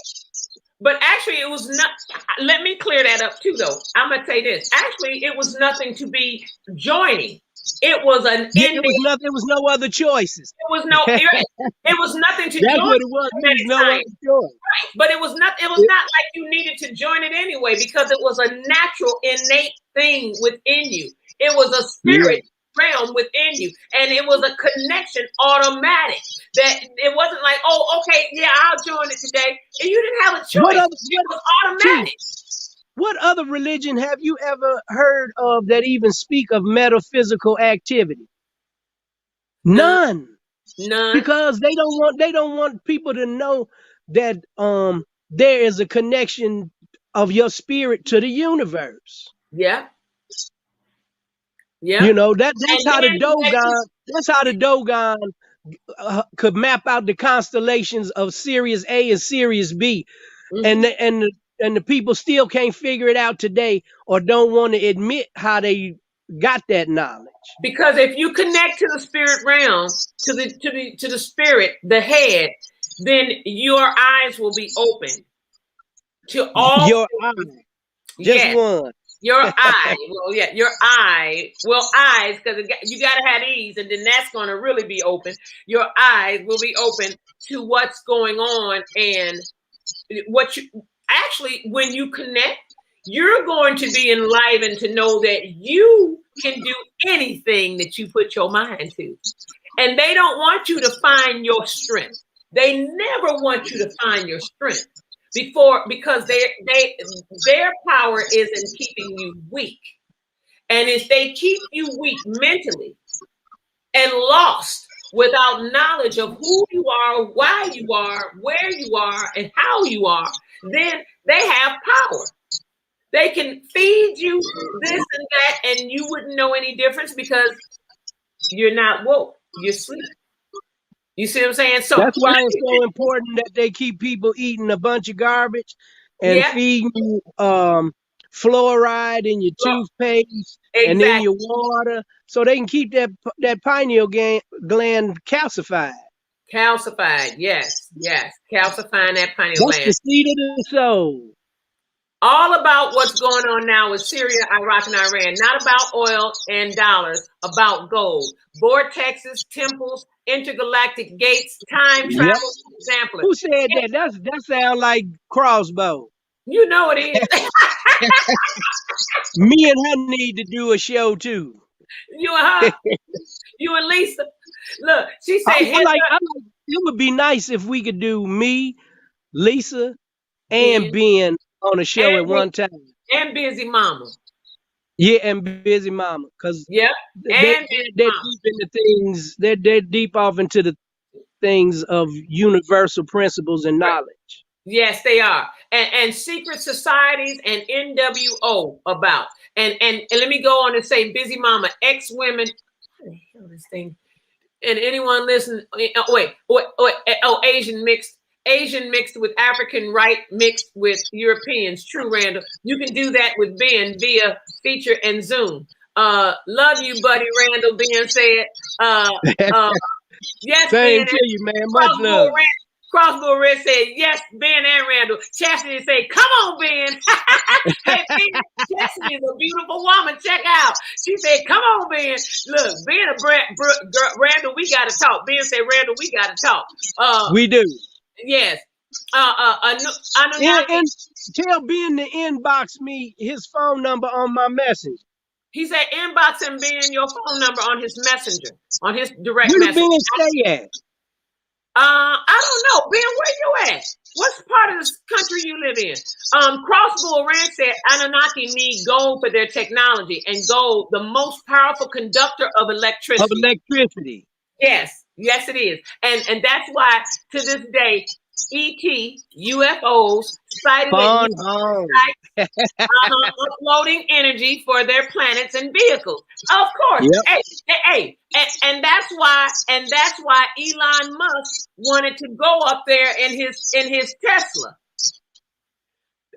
But actually, it was not. Let me clear that up too, though. I'm gonna say this. Actually, it was nothing to be joining. It was an ending. It was nothing. There was no other choices. It was no. It was nothing to That's join. what it was. There was no other choice. Right. But it was not. It was not like you needed to join it anyway, because it was a natural, innate thing within you. It was a spirit realm within you, and it was a connection automatic. That it wasn't like, oh, okay, yeah, I'll join it today. And you didn't have a choice. It was automatic. What other religion have you ever heard of that even speak of metaphysical activity? None. Because they don't want people to know that there is a connection of your spirit to the universe. Yeah. Yeah. You know, that's how the Dogon could map out the constellations of Sirius A and Sirius B, and the people still can't figure it out today, or don't want to admit how they got that knowledge. Because if you connect to the spirit realm, to the spirit, the head, then your eyes will be open to all your eyes. Just one. Your eye, well, yeah, your eye, well, eyes, because you got to have these, and then that's going to really be open. Your eyes will be open to what's going on, and what you actually, when you connect, you're going to be enlivened to know that you can do anything that you put your mind to. And they don't want you to find your strength. They never want you to find your strength because their power is in keeping you weak. And if they keep you weak mentally and lost without knowledge of who you are, why you are, where you are, and how you are, then they have power. They can feed you this and that, and you wouldn't know any difference because you're not woke. You're asleep. You see what I'm saying? So that's why it's so important that they keep people eating a bunch of garbage and feeding you fluoride in your toothpaste and in your water, so they can keep that pineal gland calcified. Calcified, yes. Calcifying that pineal gland. That's the seed of the soul. All about what's going on now with Syria, Iraq, and Iran. Not about oil and dollars, about gold. Vortexes, temples, intergalactic gates, time travel, sampling. Who said that? That sounds like Crossbow. You know it is. Me and her need to do a show too. You and her. You and Lisa. Look, she said, it would be nice if we could do me, Lisa, and Ben on a show at one time. And Busy Mama. Yeah, and Busy Mama. Because they're deep into things, they're deep off into the things of universal principles and knowledge. Yes, they are. And secret societies and NWO about. And let me go on and say, Busy Mama, ex-women. What the hell is this thing? And anyone listen? Asian mixed with African, right? Mixed with Europeans. True, Randall. You can do that with Ben via feature and Zoom. Love you, buddy, Randall. Ben said. Yes, same Ben. To you, man. Much love. Crossbow Red said, yes, Ben and Randall. Chastity said, come on, Ben. Hey, Ben, Chastity is a beautiful woman. Check out. She said, come on, Ben. Look, Ben and Randall, we got to talk. Ben said, Randall, we got to talk. We do. Yes. And tell Ben to inbox me his phone number on my message. He said, inbox him, Ben, your phone number on his messenger, on his direct message. Where does Ben stay at? I don't know. Ben, where you at? What's part of this country you live in? Crossbow Ranch said Anunnaki need gold for their technology, and gold, the most powerful conductor of electricity. Of electricity. Yes. Yes, it is. And that's why to this day, ET, UFOs, sighted at Fun home. uploading energy for their planets and vehicles. Of course. Yep. Hey, and that's why Elon Musk wanted to go up there in his Tesla.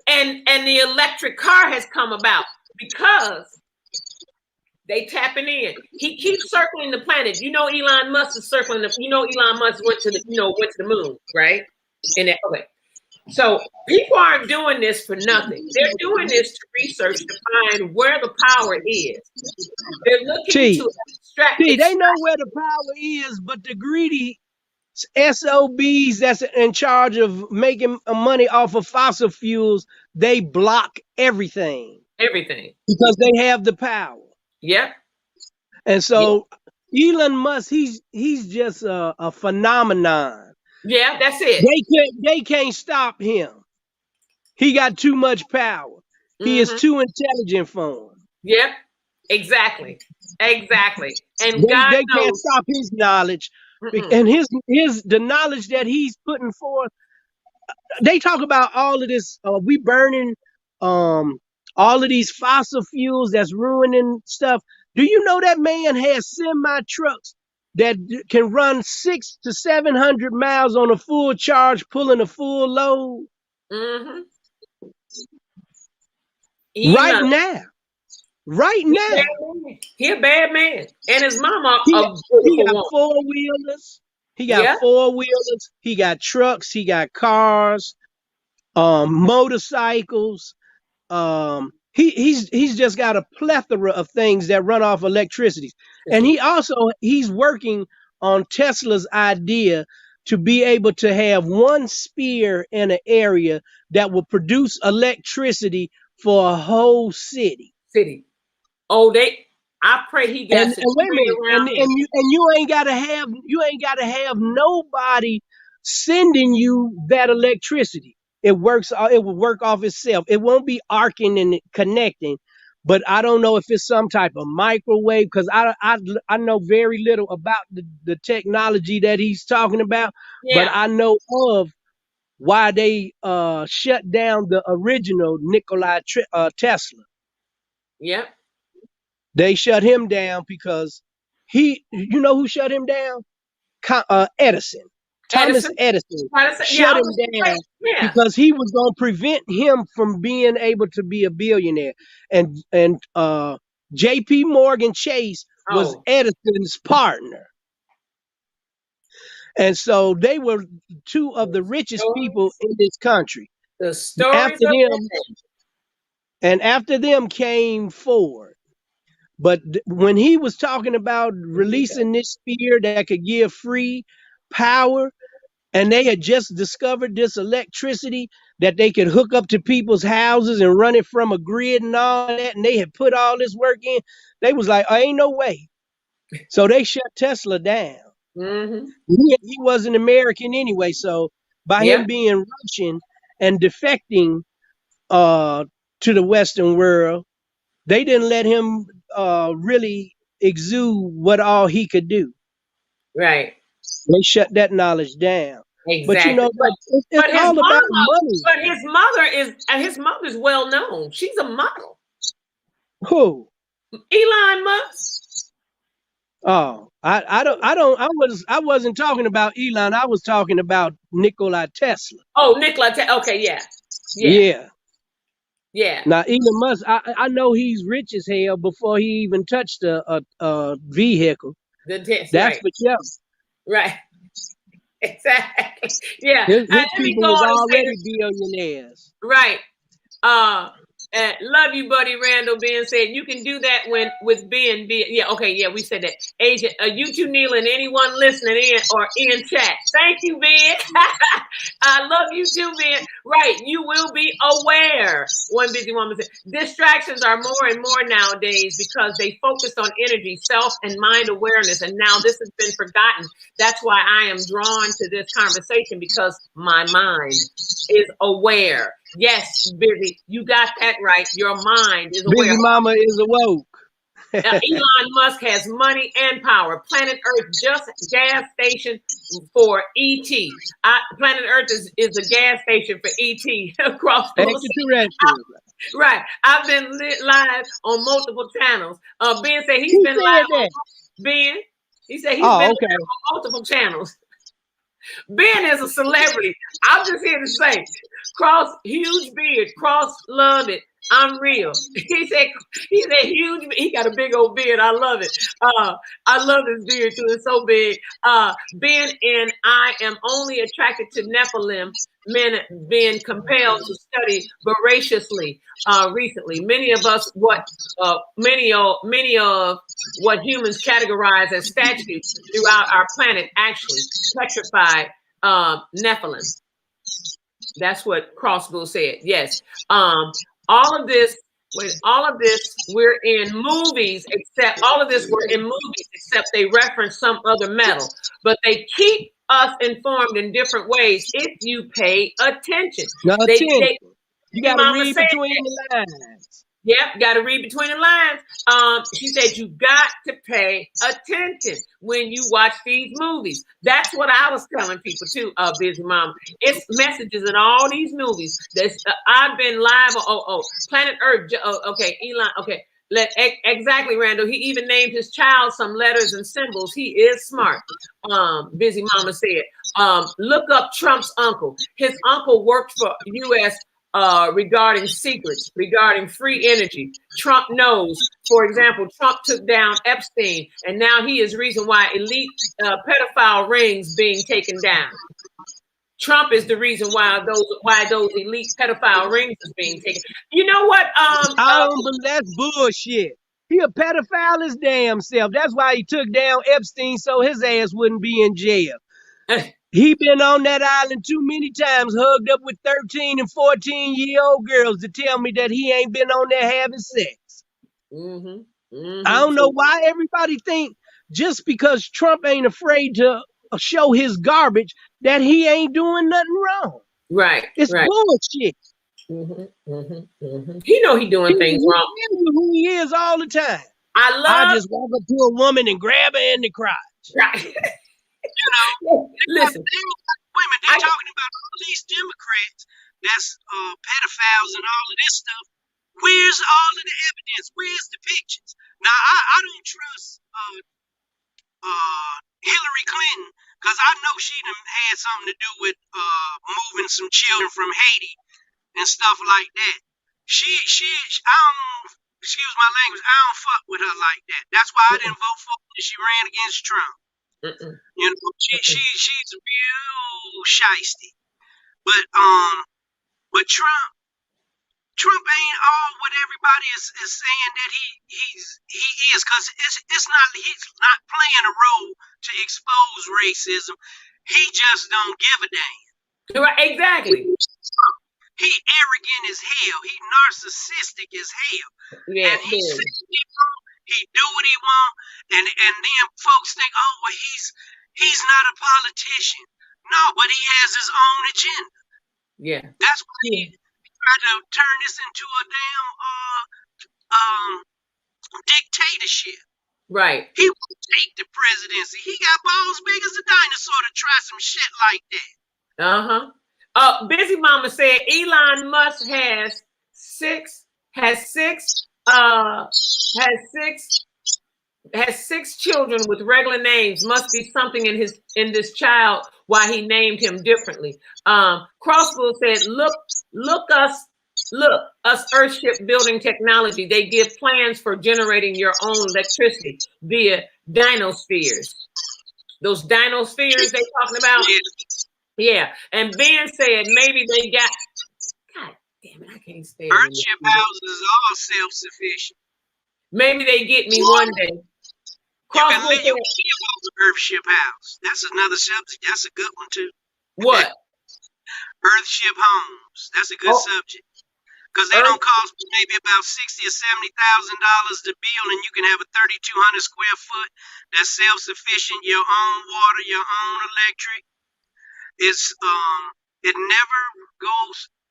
And the electric car has come about because they tapping in. He keeps circling the planet. You know, Elon Musk is circling the. You know, Elon Musk went to the moon, right? Okay. So people aren't doing this for nothing. They're doing this to research to find where the power is. They're looking to extract. They know where the power is, but the greedy SOBs that's in charge of making money off of fossil fuels, they block everything. Everything. Because they have the power. Yep. And so Elon Musk, he's just a phenomenon. Yeah, that's it. They can't stop him. He got too much power. He is too intelligent for him. Yep, exactly. And they can't stop his knowledge. And the knowledge that he's putting forth. They talk about all of this. We burning all of these fossil fuels that's ruining stuff. Do you know that man has semi trucks that can run 600 to 700 miles on a full charge, pulling a full load? Right now. He a bad man. And his mama, he got four-wheelers. He got four-wheelers. He got trucks. He got cars, motorcycles. He's just got a plethora of things that run off electricity. And he's working on Tesla's idea to be able to have one spear in an area that will produce electricity for a whole city. Oh, I pray he gets and wait a minute, and you ain't gotta have nobody sending you that electricity. It will work off itself. It won't be arcing and connecting, but I don't know if it's some type of microwave, because I know very little about the technology that he's talking about, but I know of why they shut down the original Nikola Tesla. Yep. They shut him down because you know who shut him down? Edison. Thomas Edison shut him down because he was going to prevent him from being able to be a billionaire. And J.P. Morgan Chase was Edison's partner. And so they were two of the richest people in this country. After them came Ford. But when he was talking about releasing this spear that could give free power, and they had just discovered this electricity that they could hook up to people's houses and run it from a grid and all that, and they had put all this work in, they was like, ain't no way. So they shut Tesla down. He wasn't American anyway, so by him being Russian and defecting to the Western world, they didn't let him really exude what all he could do. Right. They shut that knowledge down. Exactly. But you know, it's all about money. But his mother's well known. She's a model. Who? Elon Musk. Oh, I wasn't talking about Elon. I was talking about Nikola Tesla. Oh, Nikola Tesla. Okay, yeah. Now Elon Musk, I know he's rich as hell before he even touched a vehicle. That's for sure. Right. Exactly. Yeah. His people was already billionaires. Right. Love you, buddy. Randall Ben said you can do that with Ben. Yeah, okay, yeah, we said that. Agent, you two, Neila, and anyone listening in or in chat. Thank you, Ben. I love you too, Ben. Right, you will be aware. One busy woman said distractions are more and more nowadays because they focused on energy, self, and mind awareness, and now this has been forgotten. That's why I am drawn to this conversation, because my mind is aware. Yes, Busy, you got that right. Your mind is aware. Busy Mama is awoke. Elon Musk has money and power. Planet Earth just gas station for ET. Planet Earth is a gas station for ET across Extraterrestrial. Right. I've been live on multiple channels. Ben said he's been live on Ben. He said he's been live on multiple channels. Ben is a celebrity. I'm just here to say, Cross, huge beard. Cross, love it. I'm real. He said huge. He got a big old beard. I love it. I love his beard too. It's so big. Ben and I am only attracted to Nephilim men being compelled to study voraciously recently. Many of what humans categorize as statues throughout our planet actually petrified Nephilim. That's what Crossbill said. Yes. All of this, we're in movies, except they reference some other metal, but they keep us informed in different ways if you pay attention. You got to read between the lines. Yep, got to read between the lines. She said you got to pay attention when you watch these movies. That's what I was telling people too, Busy Mama. It's messages in all these movies. I've been live on Planet Earth. Okay, Elon. Okay, exactly, Randall. He even named his child some letters and symbols. He is smart. Busy Mama said. Look up Trump's uncle. His uncle worked for U.S. Regarding secrets, regarding free energy. Trump knows, for example, Trump took down Epstein, and now he is reason why elite pedophile rings being taken down. Trump is the reason why those elite pedophile rings is being taken. You know what? That's bullshit. He a pedophile his damn self. That's why he took down Epstein so his ass wouldn't be in jail. He been on that island too many times, hugged up with 13 and 14-year-old girls to tell me that he ain't been on there having sex. I don't know why everybody think just because Trump ain't afraid to show his garbage that he ain't doing nothing wrong. Right. It's bullshit. He know he doing things wrong. Who he is all the time. I just walk up to a woman and grab her in the crotch. Right. You know, listen, women, they're talking about all these Democrats that's pedophiles and all of this stuff. Where's all of the evidence? Where's the pictures? Now, I don't trust Hillary Clinton because I know she done had something to do with moving some children from Haiti and stuff like that. Excuse my language, I don't fuck with her like that. That's why I didn't vote for her when she ran against Trump. You know, she's real shiesty. But Trump ain't all what everybody is saying that he is, because he's not playing a role to expose racism. He just don't give a damn. Right, exactly. He arrogant as hell. He narcissistic as hell. Yeah. And he do what he want, and then folks think, oh, well, he's not a politician. No, but he has his own agenda. Yeah. That's why he tried to turn this into a damn dictatorship. Right. He won't take the presidency. He got balls big as a dinosaur to try some shit like that. Busy Mama said Elon Musk has six children with regular names. Must be something in this child why he named him differently. Crossbill said, look us Earthship building technology. They give plans for generating your own electricity via dinospheres. Those dinospheres they talking about. Yeah. And Ben said maybe they got. God damn it! I can't stand it. Earthship houses is all self-sufficient. Maybe they get me one day. You can live on an Earthship house. That's another subject. That's a good one too. What? Earthship homes. That's a good subject. Because they don't cost maybe about $60,000 or $70,000 to build, and you can have a 3,200 square foot that's self-sufficient. Your own water, your own electric. It never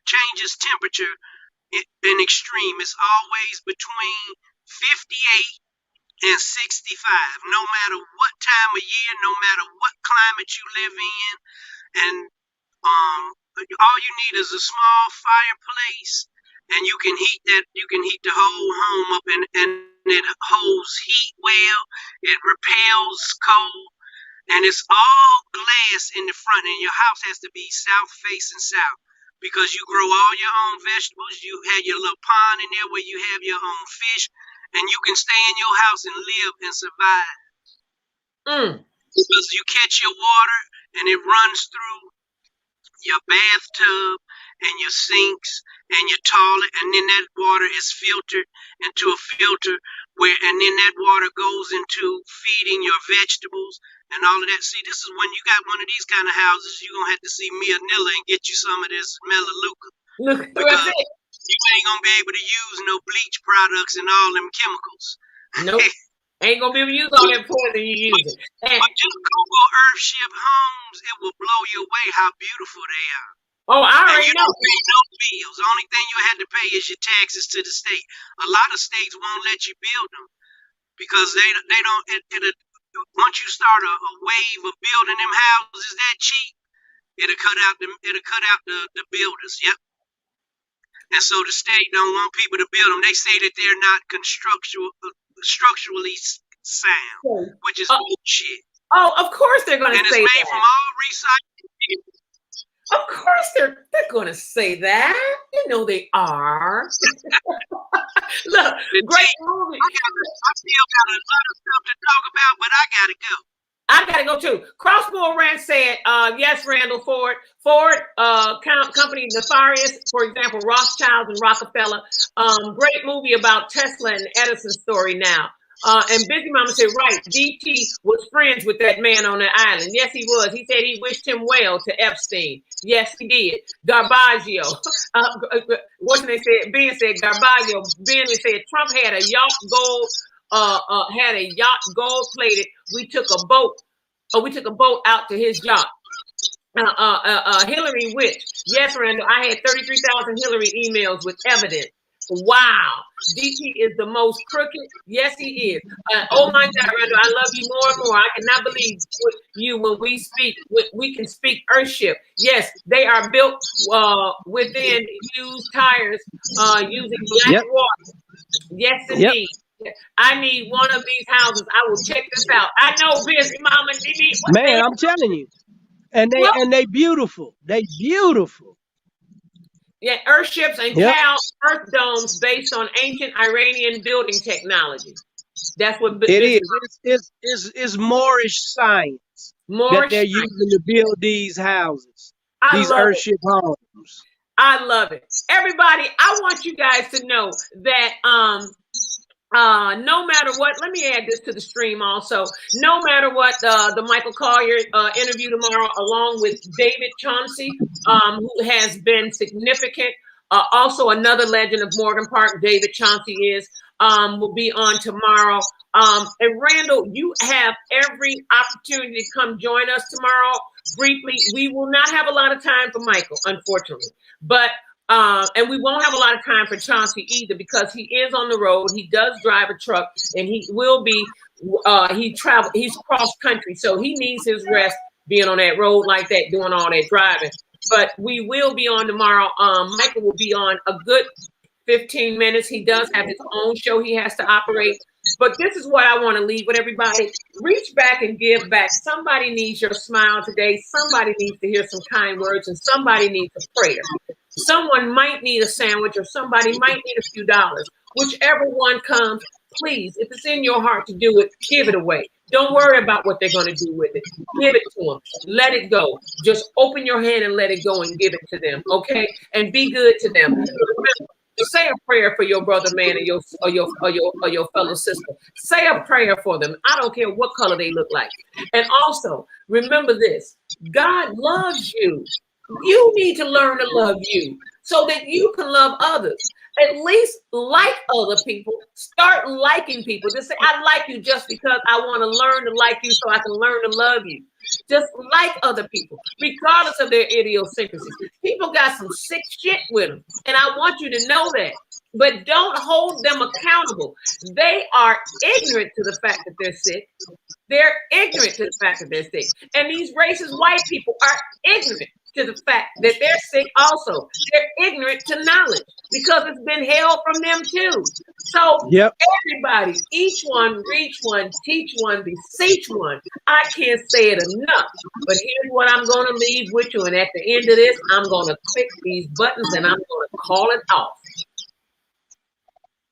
changes temperature in extreme. It's always between 58 and 65, no matter what time of year, no matter what climate you live in. And all you need is a small fireplace, and you can heat the whole home up, and it holds heat well, it repels cold, and it's all glass in the front, and your house has to be south facing south, because you grow all your own vegetables. You have your little pond in there where you have your own fish, and you can stay in your house and live and survive. Because you catch your water and it runs through your bathtub and your sinks and your toilet, and then that water is filtered into a filter and then that water goes into feeding your vegetables and all of that. See, this is when you got one of these kind of houses, you're gonna have to see me or Neila and get you some of this melaleuca. Because you ain't gonna be able to use no bleach products and all them chemicals. Nope. Ain't gonna be able to use all that poison you use. But just Google Earthship homes, it will blow you away how beautiful they are. Oh, I already know. You don't pay no bills. The only thing you had to pay is your taxes to the state. A lot of states won't let you build them because they don't. Once you start a wave of building them houses that cheap, it'll cut out the builders. Yep. And so the state don't want people to build them. They say that they're not structurally sound, which is bullshit. Oh, of course they're going to say that. And it's made from all recycled materials. Of course they're going to say that. You know they are. Look, great movie. I still got a lot of stuff to talk about, but I got to go. I gotta go too. Crossbow Rand said, yes, Randall, Ford company nefarious, for example, Rothschilds and Rockefeller. Great movie about Tesla and Edison's story now. And Busy Mama said, right, DT was friends with that man on the island. Yes, he was. He said he wished him well to Epstein. Yes, he did. Garbaggio. What they said? Ben said Garbaggio. Ben said Trump had a yacht gold plated. We took a boat out to his yacht. Hillary Witch. Yes, Randall, I had 33,000 Hillary emails with evidence. Wow. DT is the most crooked. Yes, he is. Oh my God, Randall, I love you more and more. I cannot believe you when we speak. We can speak Earthship. Yes, they are built within used tires using black water. Yes, indeed. Yep. I need one of these houses. I will check this out. I know, Busy Mama. Man, I'm telling you. And they beautiful. They beautiful. Yeah, Earthships and cow earth domes based on ancient Iranian building technology. That's what it is. It's Moorish science that they're using to build these houses, these Earthship homes. I love it. Everybody, I want you guys to know that no matter what, let me add this to the stream also. No matter what, the Michael Collier interview tomorrow, along with David Chauncey, who has been significant. Also, another legend of Morgan Park, David Chauncey will be on tomorrow. And Randall, you have every opportunity to come join us tomorrow. Briefly, we will not have a lot of time for Michael, unfortunately, but and we won't have a lot of time for Chauncey either, because he is on the road. He does drive a truck, and he will be. He's cross country, so he needs his rest being on that road like that, doing all that driving. But we will be on tomorrow. Michael will be on a good 15 minutes. He does have his own show he has to operate. But this is what I want to leave with everybody. Reach back and give back. Somebody needs your smile today. Somebody needs to hear some kind words, and somebody needs a prayer. Someone might need a sandwich, or somebody might need a few dollars. Whichever one comes, please, if it's in your heart to do it, give it away. Don't worry about what they're going to do with it. Give it to them. Let it go. Just open your hand and let it go and give it to them, okay? And be good to them. Remember, say a prayer for your brother, man, or your fellow sister. Say a prayer for them. I don't care what color they look like. And also, remember this: God loves you. You need to learn to love you so that you can love others. At least like other people. Start liking people. Just say, I like you just because I want to learn to like you so I can learn to love you. Just like other people, regardless of their idiosyncrasies. People got some sick shit with them. And I want you to know that. but don't hold them accountable. They are ignorant to the fact that they're sick. They're ignorant to the fact that they're sick. And these racist white people are ignorant to the fact that they're sick also. They're ignorant to knowledge because it's been held from them too. So Yep. everybody, each one, reach one, teach one, beseech one. I can't say it enough. But here's what I'm going to leave with you. And at the end of this, I'm going to click these buttons and I'm going to call it off.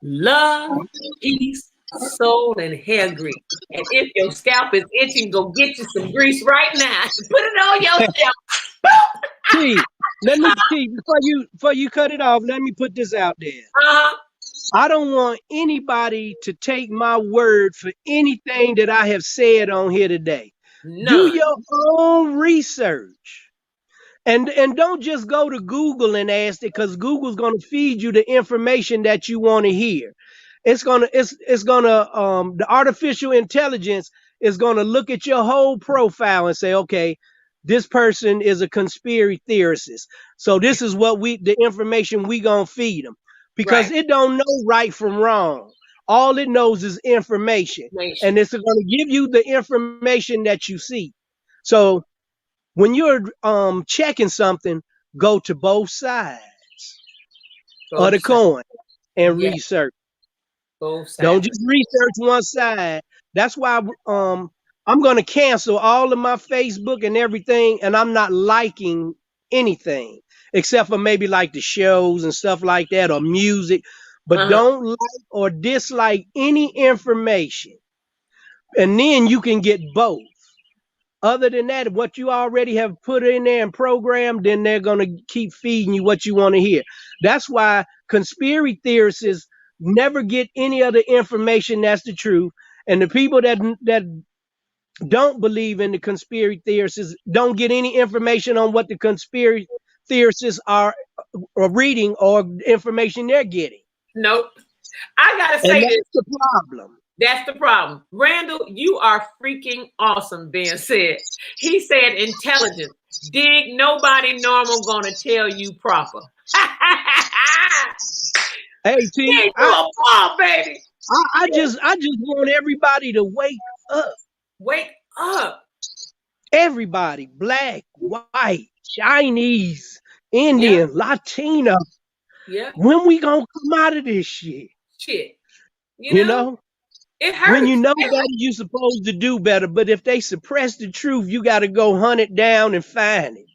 Love, peace, soul, and hair grease. And if your scalp is itching, go get you some grease right now. Put it on your scalp. T, let me see before you cut it off. Let me put this out there. I don't want anybody to take my word for anything that I have said on here today. None. Do your own research. And don't just go to Google and ask it, because Google's going to feed you the information that you want to hear. The artificial intelligence is going to look at your whole profile and say, okay, this person is a conspiracy theorist. So this is the information we going to feed them, because Right. it don't know right from wrong. All it knows is information. And it's going to give you the information that you see. So when you're checking something, go to both sides of the coin and research. Both sides. Don't just research one side. That's why I'm going to cancel all of my Facebook and everything, and I'm not liking anything except for maybe like the shows and stuff like that, or music. But don't like or dislike any information. And then you can get both. Other than that, what you already have put in there and programmed, then they're going to keep feeding you what you want to hear. That's why conspiracy theorists never get any other information that's the truth. And the people that don't believe in the conspiracy theorists don't get any information on what the conspiracy theorists are reading or information they're getting. Nope. I got to say that's the problem. That's the problem. Randall, you are freaking awesome, Ben said. He said intelligence. Dig, nobody normal gonna tell you proper. Hey, T, baby. I just want everybody to wake up. Wake up. Everybody, black, white, Chinese, Indian, Latino. Yeah. When we gonna come out of this shit? You know? It hurts. When you know better, you're supposed to do better. But if they suppress the truth, you got to go hunt it down and find it.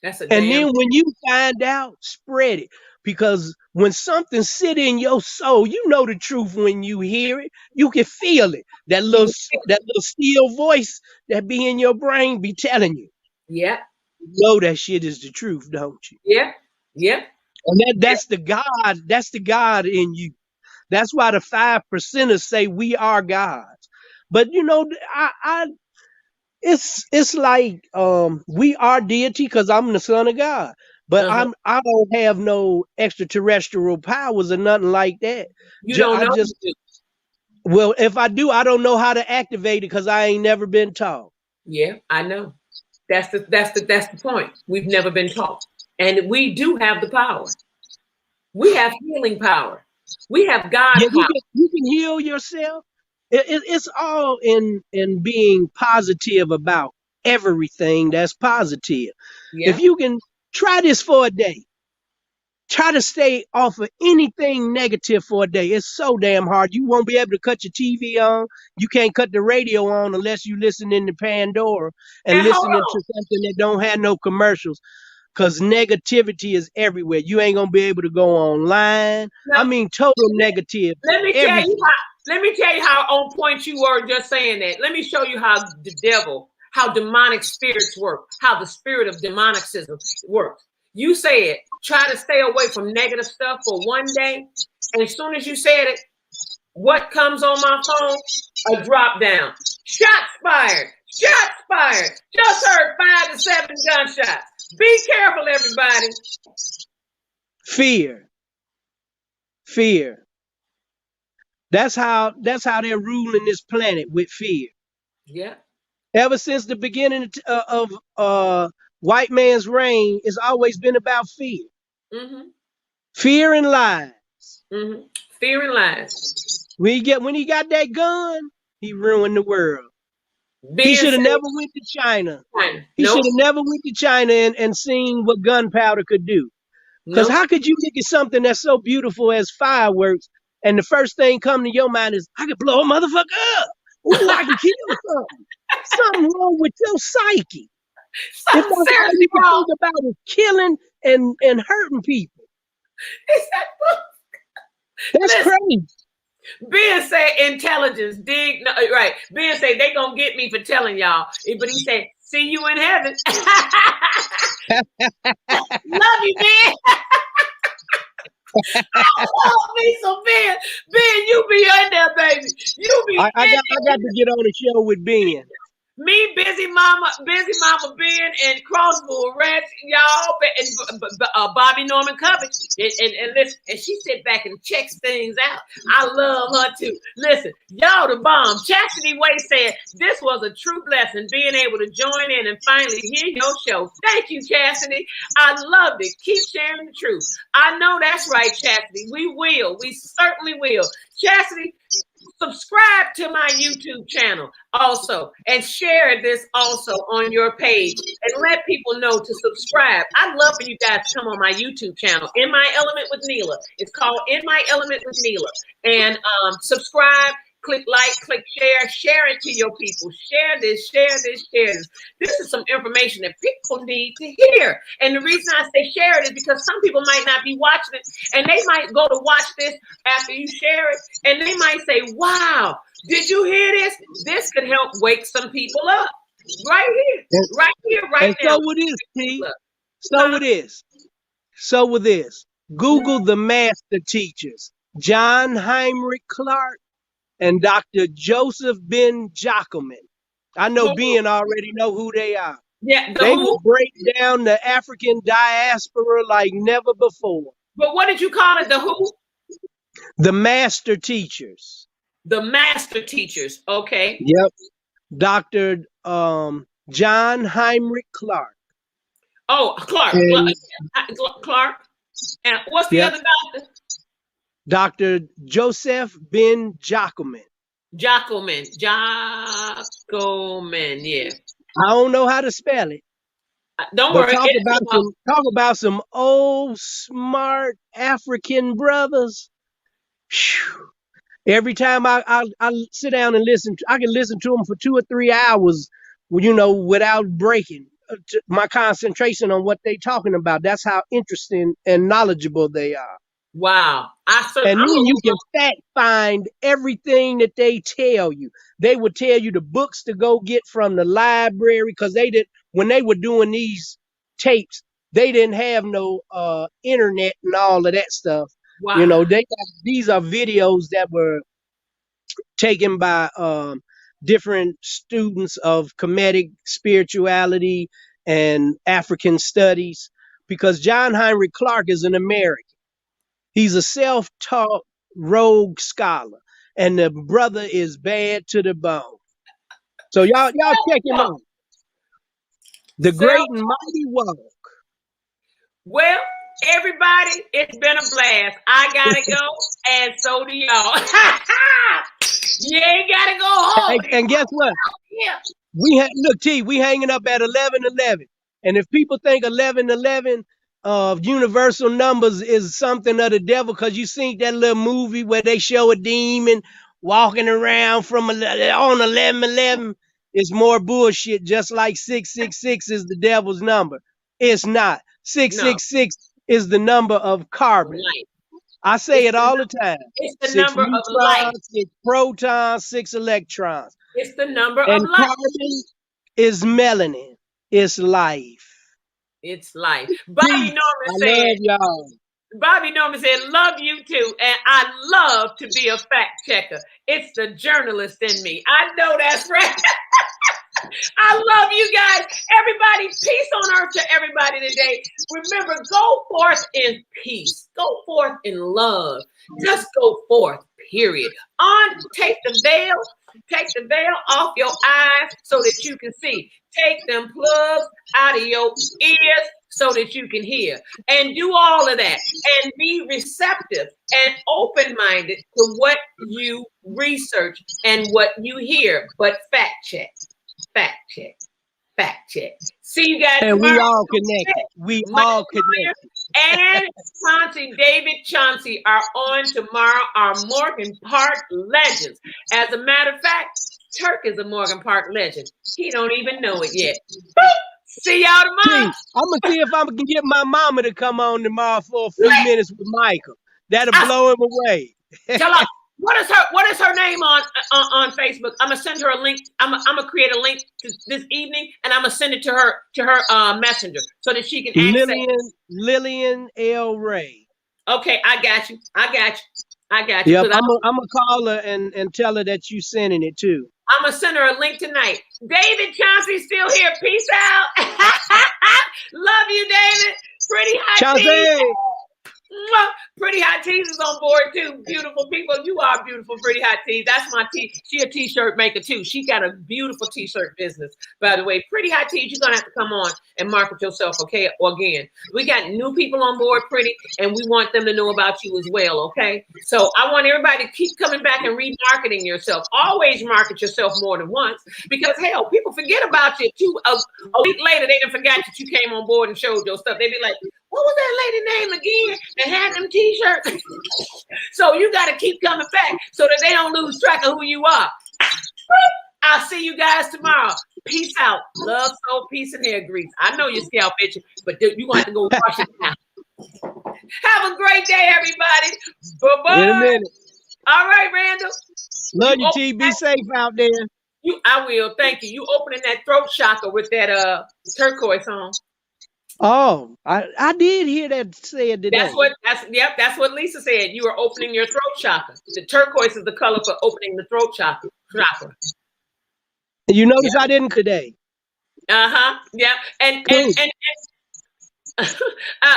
And then when you find out, spread it. Because when something sit in your soul, you know the truth when you hear it. You can feel it. That little still voice that be in your brain be telling you. Yeah. You know that shit is the truth, don't you? Yeah. Yeah. And that's the God. That's the God in you. That's why the 5%ers say we are gods. But you know, it's like we are deity because I'm the son of God. But I don't have no extraterrestrial powers or nothing like that. You don't know. Well, if I do, I don't know how to activate it because I ain't never been taught. Yeah, I know. That's the point. We've never been taught, and we do have the power. We have healing power. We have God power. You can heal yourself. It's all in being positive about everything that's positive. Yeah. If you can try this for a day, try to stay off of anything negative for a day. It's so damn hard. You won't be able to cut your TV on. You can't cut the radio on unless you listen in to Pandora and listening to something that don't have no commercials. Because negativity is everywhere. You ain't gonna be able to go online. No. I mean, total negative. Let me tell you how on point you were just saying that. Let me show you how the devil, how demonic spirits work, how the spirit of demonicism works. You said try to stay away from negative stuff for one day, and as soon as you said it, what comes on my phone? A drop down. Shots fired. Shots fired. Just heard 5 to 7 gunshots. Be careful, everybody. Fear. That's how they're ruling this planet, with fear. Yeah. Ever since the beginning of white man's reign, it's always been about fear. Mm-hmm. Fear and lies. Mm-hmm. Fear and lies. When he got that gun, he ruined the world. He Being should have safe. never went to China. He should Nope. have never went to China and seen what gunpowder could do. Because Nope. how could you look at something that's so beautiful as fireworks, and the first thing come to your mind is, I could blow a motherfucker up. Ooh, I can kill something. Something wrong with your psyche. If Something that's all seriously you can wrong. think about is killing and hurting people. It's that That's Listen, crazy. Ben say intelligence, dig, no, right. Ben say they gonna get me for telling y'all. But he said, see you in heaven. Love you, Ben. I love me some Ben. Ben, you be in there, baby. You be I in got to get on the show with Ben. Me, busy mama Ben, and Crossbull Ranch, y'all, and Bobby Norman Covey, and listen, and she sit back and checks things out. I love her too. Listen, y'all the bomb. Chastity Way said this was a true blessing being able to join in and finally hear your show. Thank you, Chastity. I loved it. Keep sharing the truth. I know that's right, Chastity. We will. We certainly will. Chastity, subscribe to my YouTube channel also and share this also on your page and let people know to subscribe. I'd love for you guys to come on my YouTube channel, In My Element with Neila. It's called In My Element with Neila. And subscribe, click like, click share it to your people. Share this. This is some information that people need to hear. And the reason I say share it is because some people might not be watching it and they might go to watch this after you share it and they might say, wow, did you hear this? This could help wake some people up. Right here, right now. So with this, T. So with this. Google the master teachers, John Heinrich Clark and Dr. Joseph Ben Jackelman. I know Ben already know who they are. Yeah, they will break down the African diaspora like never before. But what did you call it? The who? The master teachers. The master teachers. Okay. Yep. Dr. John Heinrich Clark. Oh, Clark. Clark. And what's the other doctor? Dr. Joseph Ben Jackelman. Jackelman, yeah. I don't know how to spell it. Don't worry. Talk about some old smart African brothers. Whew. Every time I sit down and listen, I can listen to them for 2 or 3 hours, without breaking my concentration on what they're talking about. That's how interesting and knowledgeable they are. Wow. And then you can fact find everything that they tell you. They would tell you the books to go get from the library because when they were doing these tapes, they didn't have no internet and all of that stuff. Wow. These are videos that were taken by different students of Kemetic spirituality and African studies, because John Heinrich Clark is an American. He's a self-taught rogue scholar, and the brother is bad to the bone. So y'all check him out. The Great and Mighty Walk. Well, everybody, it's been a blast. I gotta go, and so do y'all. You ain't gotta go home. And guess what? Yeah. Look, T, we hanging up at 11:11, and if people think 11:11 universal numbers is something of the devil, because you seen that little movie where they show a demon walking around on 11:11, it's more bullshit. Just like 666 is the devil's number. It's not. 666 is the number of carbon. I say it all the time. It's the number of light. 6 protons, 6 electrons. It's the number of light. Carbon is melanin. It's life. It's life. Bobby Norman said, love you too. And I love to be a fact checker. It's the journalist in me. I know that's right. I love you guys. Everybody, peace on earth to everybody today. Remember, go forth in peace. Go forth in love. Just go forth. period. Take the veil off your eyes so that you can see. Take them plugs out of your ears so that you can hear. And do all of that. And be receptive and open-minded to what you research and what you hear. But fact check. Fact check. Fact check. See you guys And tomorrow. we all connected. We all connected. And David Chauncey are on tomorrow, our Morgan Park legends. As a matter of fact, Turk is a Morgan Park legend. He don't even know it yet. Boop. See y'all tomorrow. I'm going to see if I can get my mama to come on tomorrow for a few minutes with Michael. That'll blow him away. Tell her, what is her name on Facebook? I'm gonna send her a link. I'm gonna create a link this evening, and I'm gonna send it to her messenger so that she can access. Lillian L. Ray. Okay, I got you. Yep, I'm gonna call her and tell her that you sending it too. I'm gonna send her a link tonight. David Chauncey's still here. Peace out. Love you, David. Pretty hot tea. Pretty Hot Tees is on board too. Beautiful people. You are beautiful, Pretty Hot Tees. That's my tea. She a t-shirt maker too. She got a beautiful t-shirt business. By the way, Pretty Hot Tees, you're gonna have to come on and market yourself, okay? Again, we got new people on board, Pretty, and we want them to know about you as well, okay? So I want everybody to keep coming back and remarketing yourself. Always market yourself more than once, because hell, people forget about you too. A week later, they done forgot that you came on board and showed your stuff. They be like, what was that lady name again that had them t-shirts? So you got to keep coming back so that they don't lose track of who you are. I'll see you guys tomorrow. Peace out. Love, soul, peace, and hair grease. I know your scalp itching, but you're going to have to go wash it down. Have a great day, everybody. Bye-bye. In a minute. All right, Randall. Love you, T. Be safe out there. I will. Thank you. You opening that throat chakra with that turquoise on. Oh, I did hear that said today. That's what Lisa said. You are opening your throat chakra. The turquoise is the color for opening the throat chakra. You notice I didn't today. Yeah. And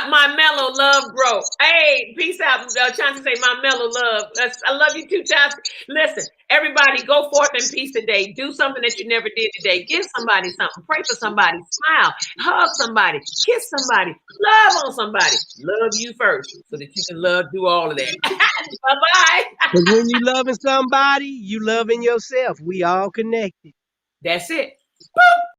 my mellow love, bro. Hey, peace out. Chauncey say my mellow love. I love you too, Chauncey. Listen, everybody, go forth in peace today. Do something that you never did today. Give somebody something. Pray for somebody. Smile. Hug somebody. Kiss somebody. Love on somebody. Love you first, so that you can do all of that. Bye-bye. Because when you loving somebody, you loving yourself. We all connected. That's it. Boop.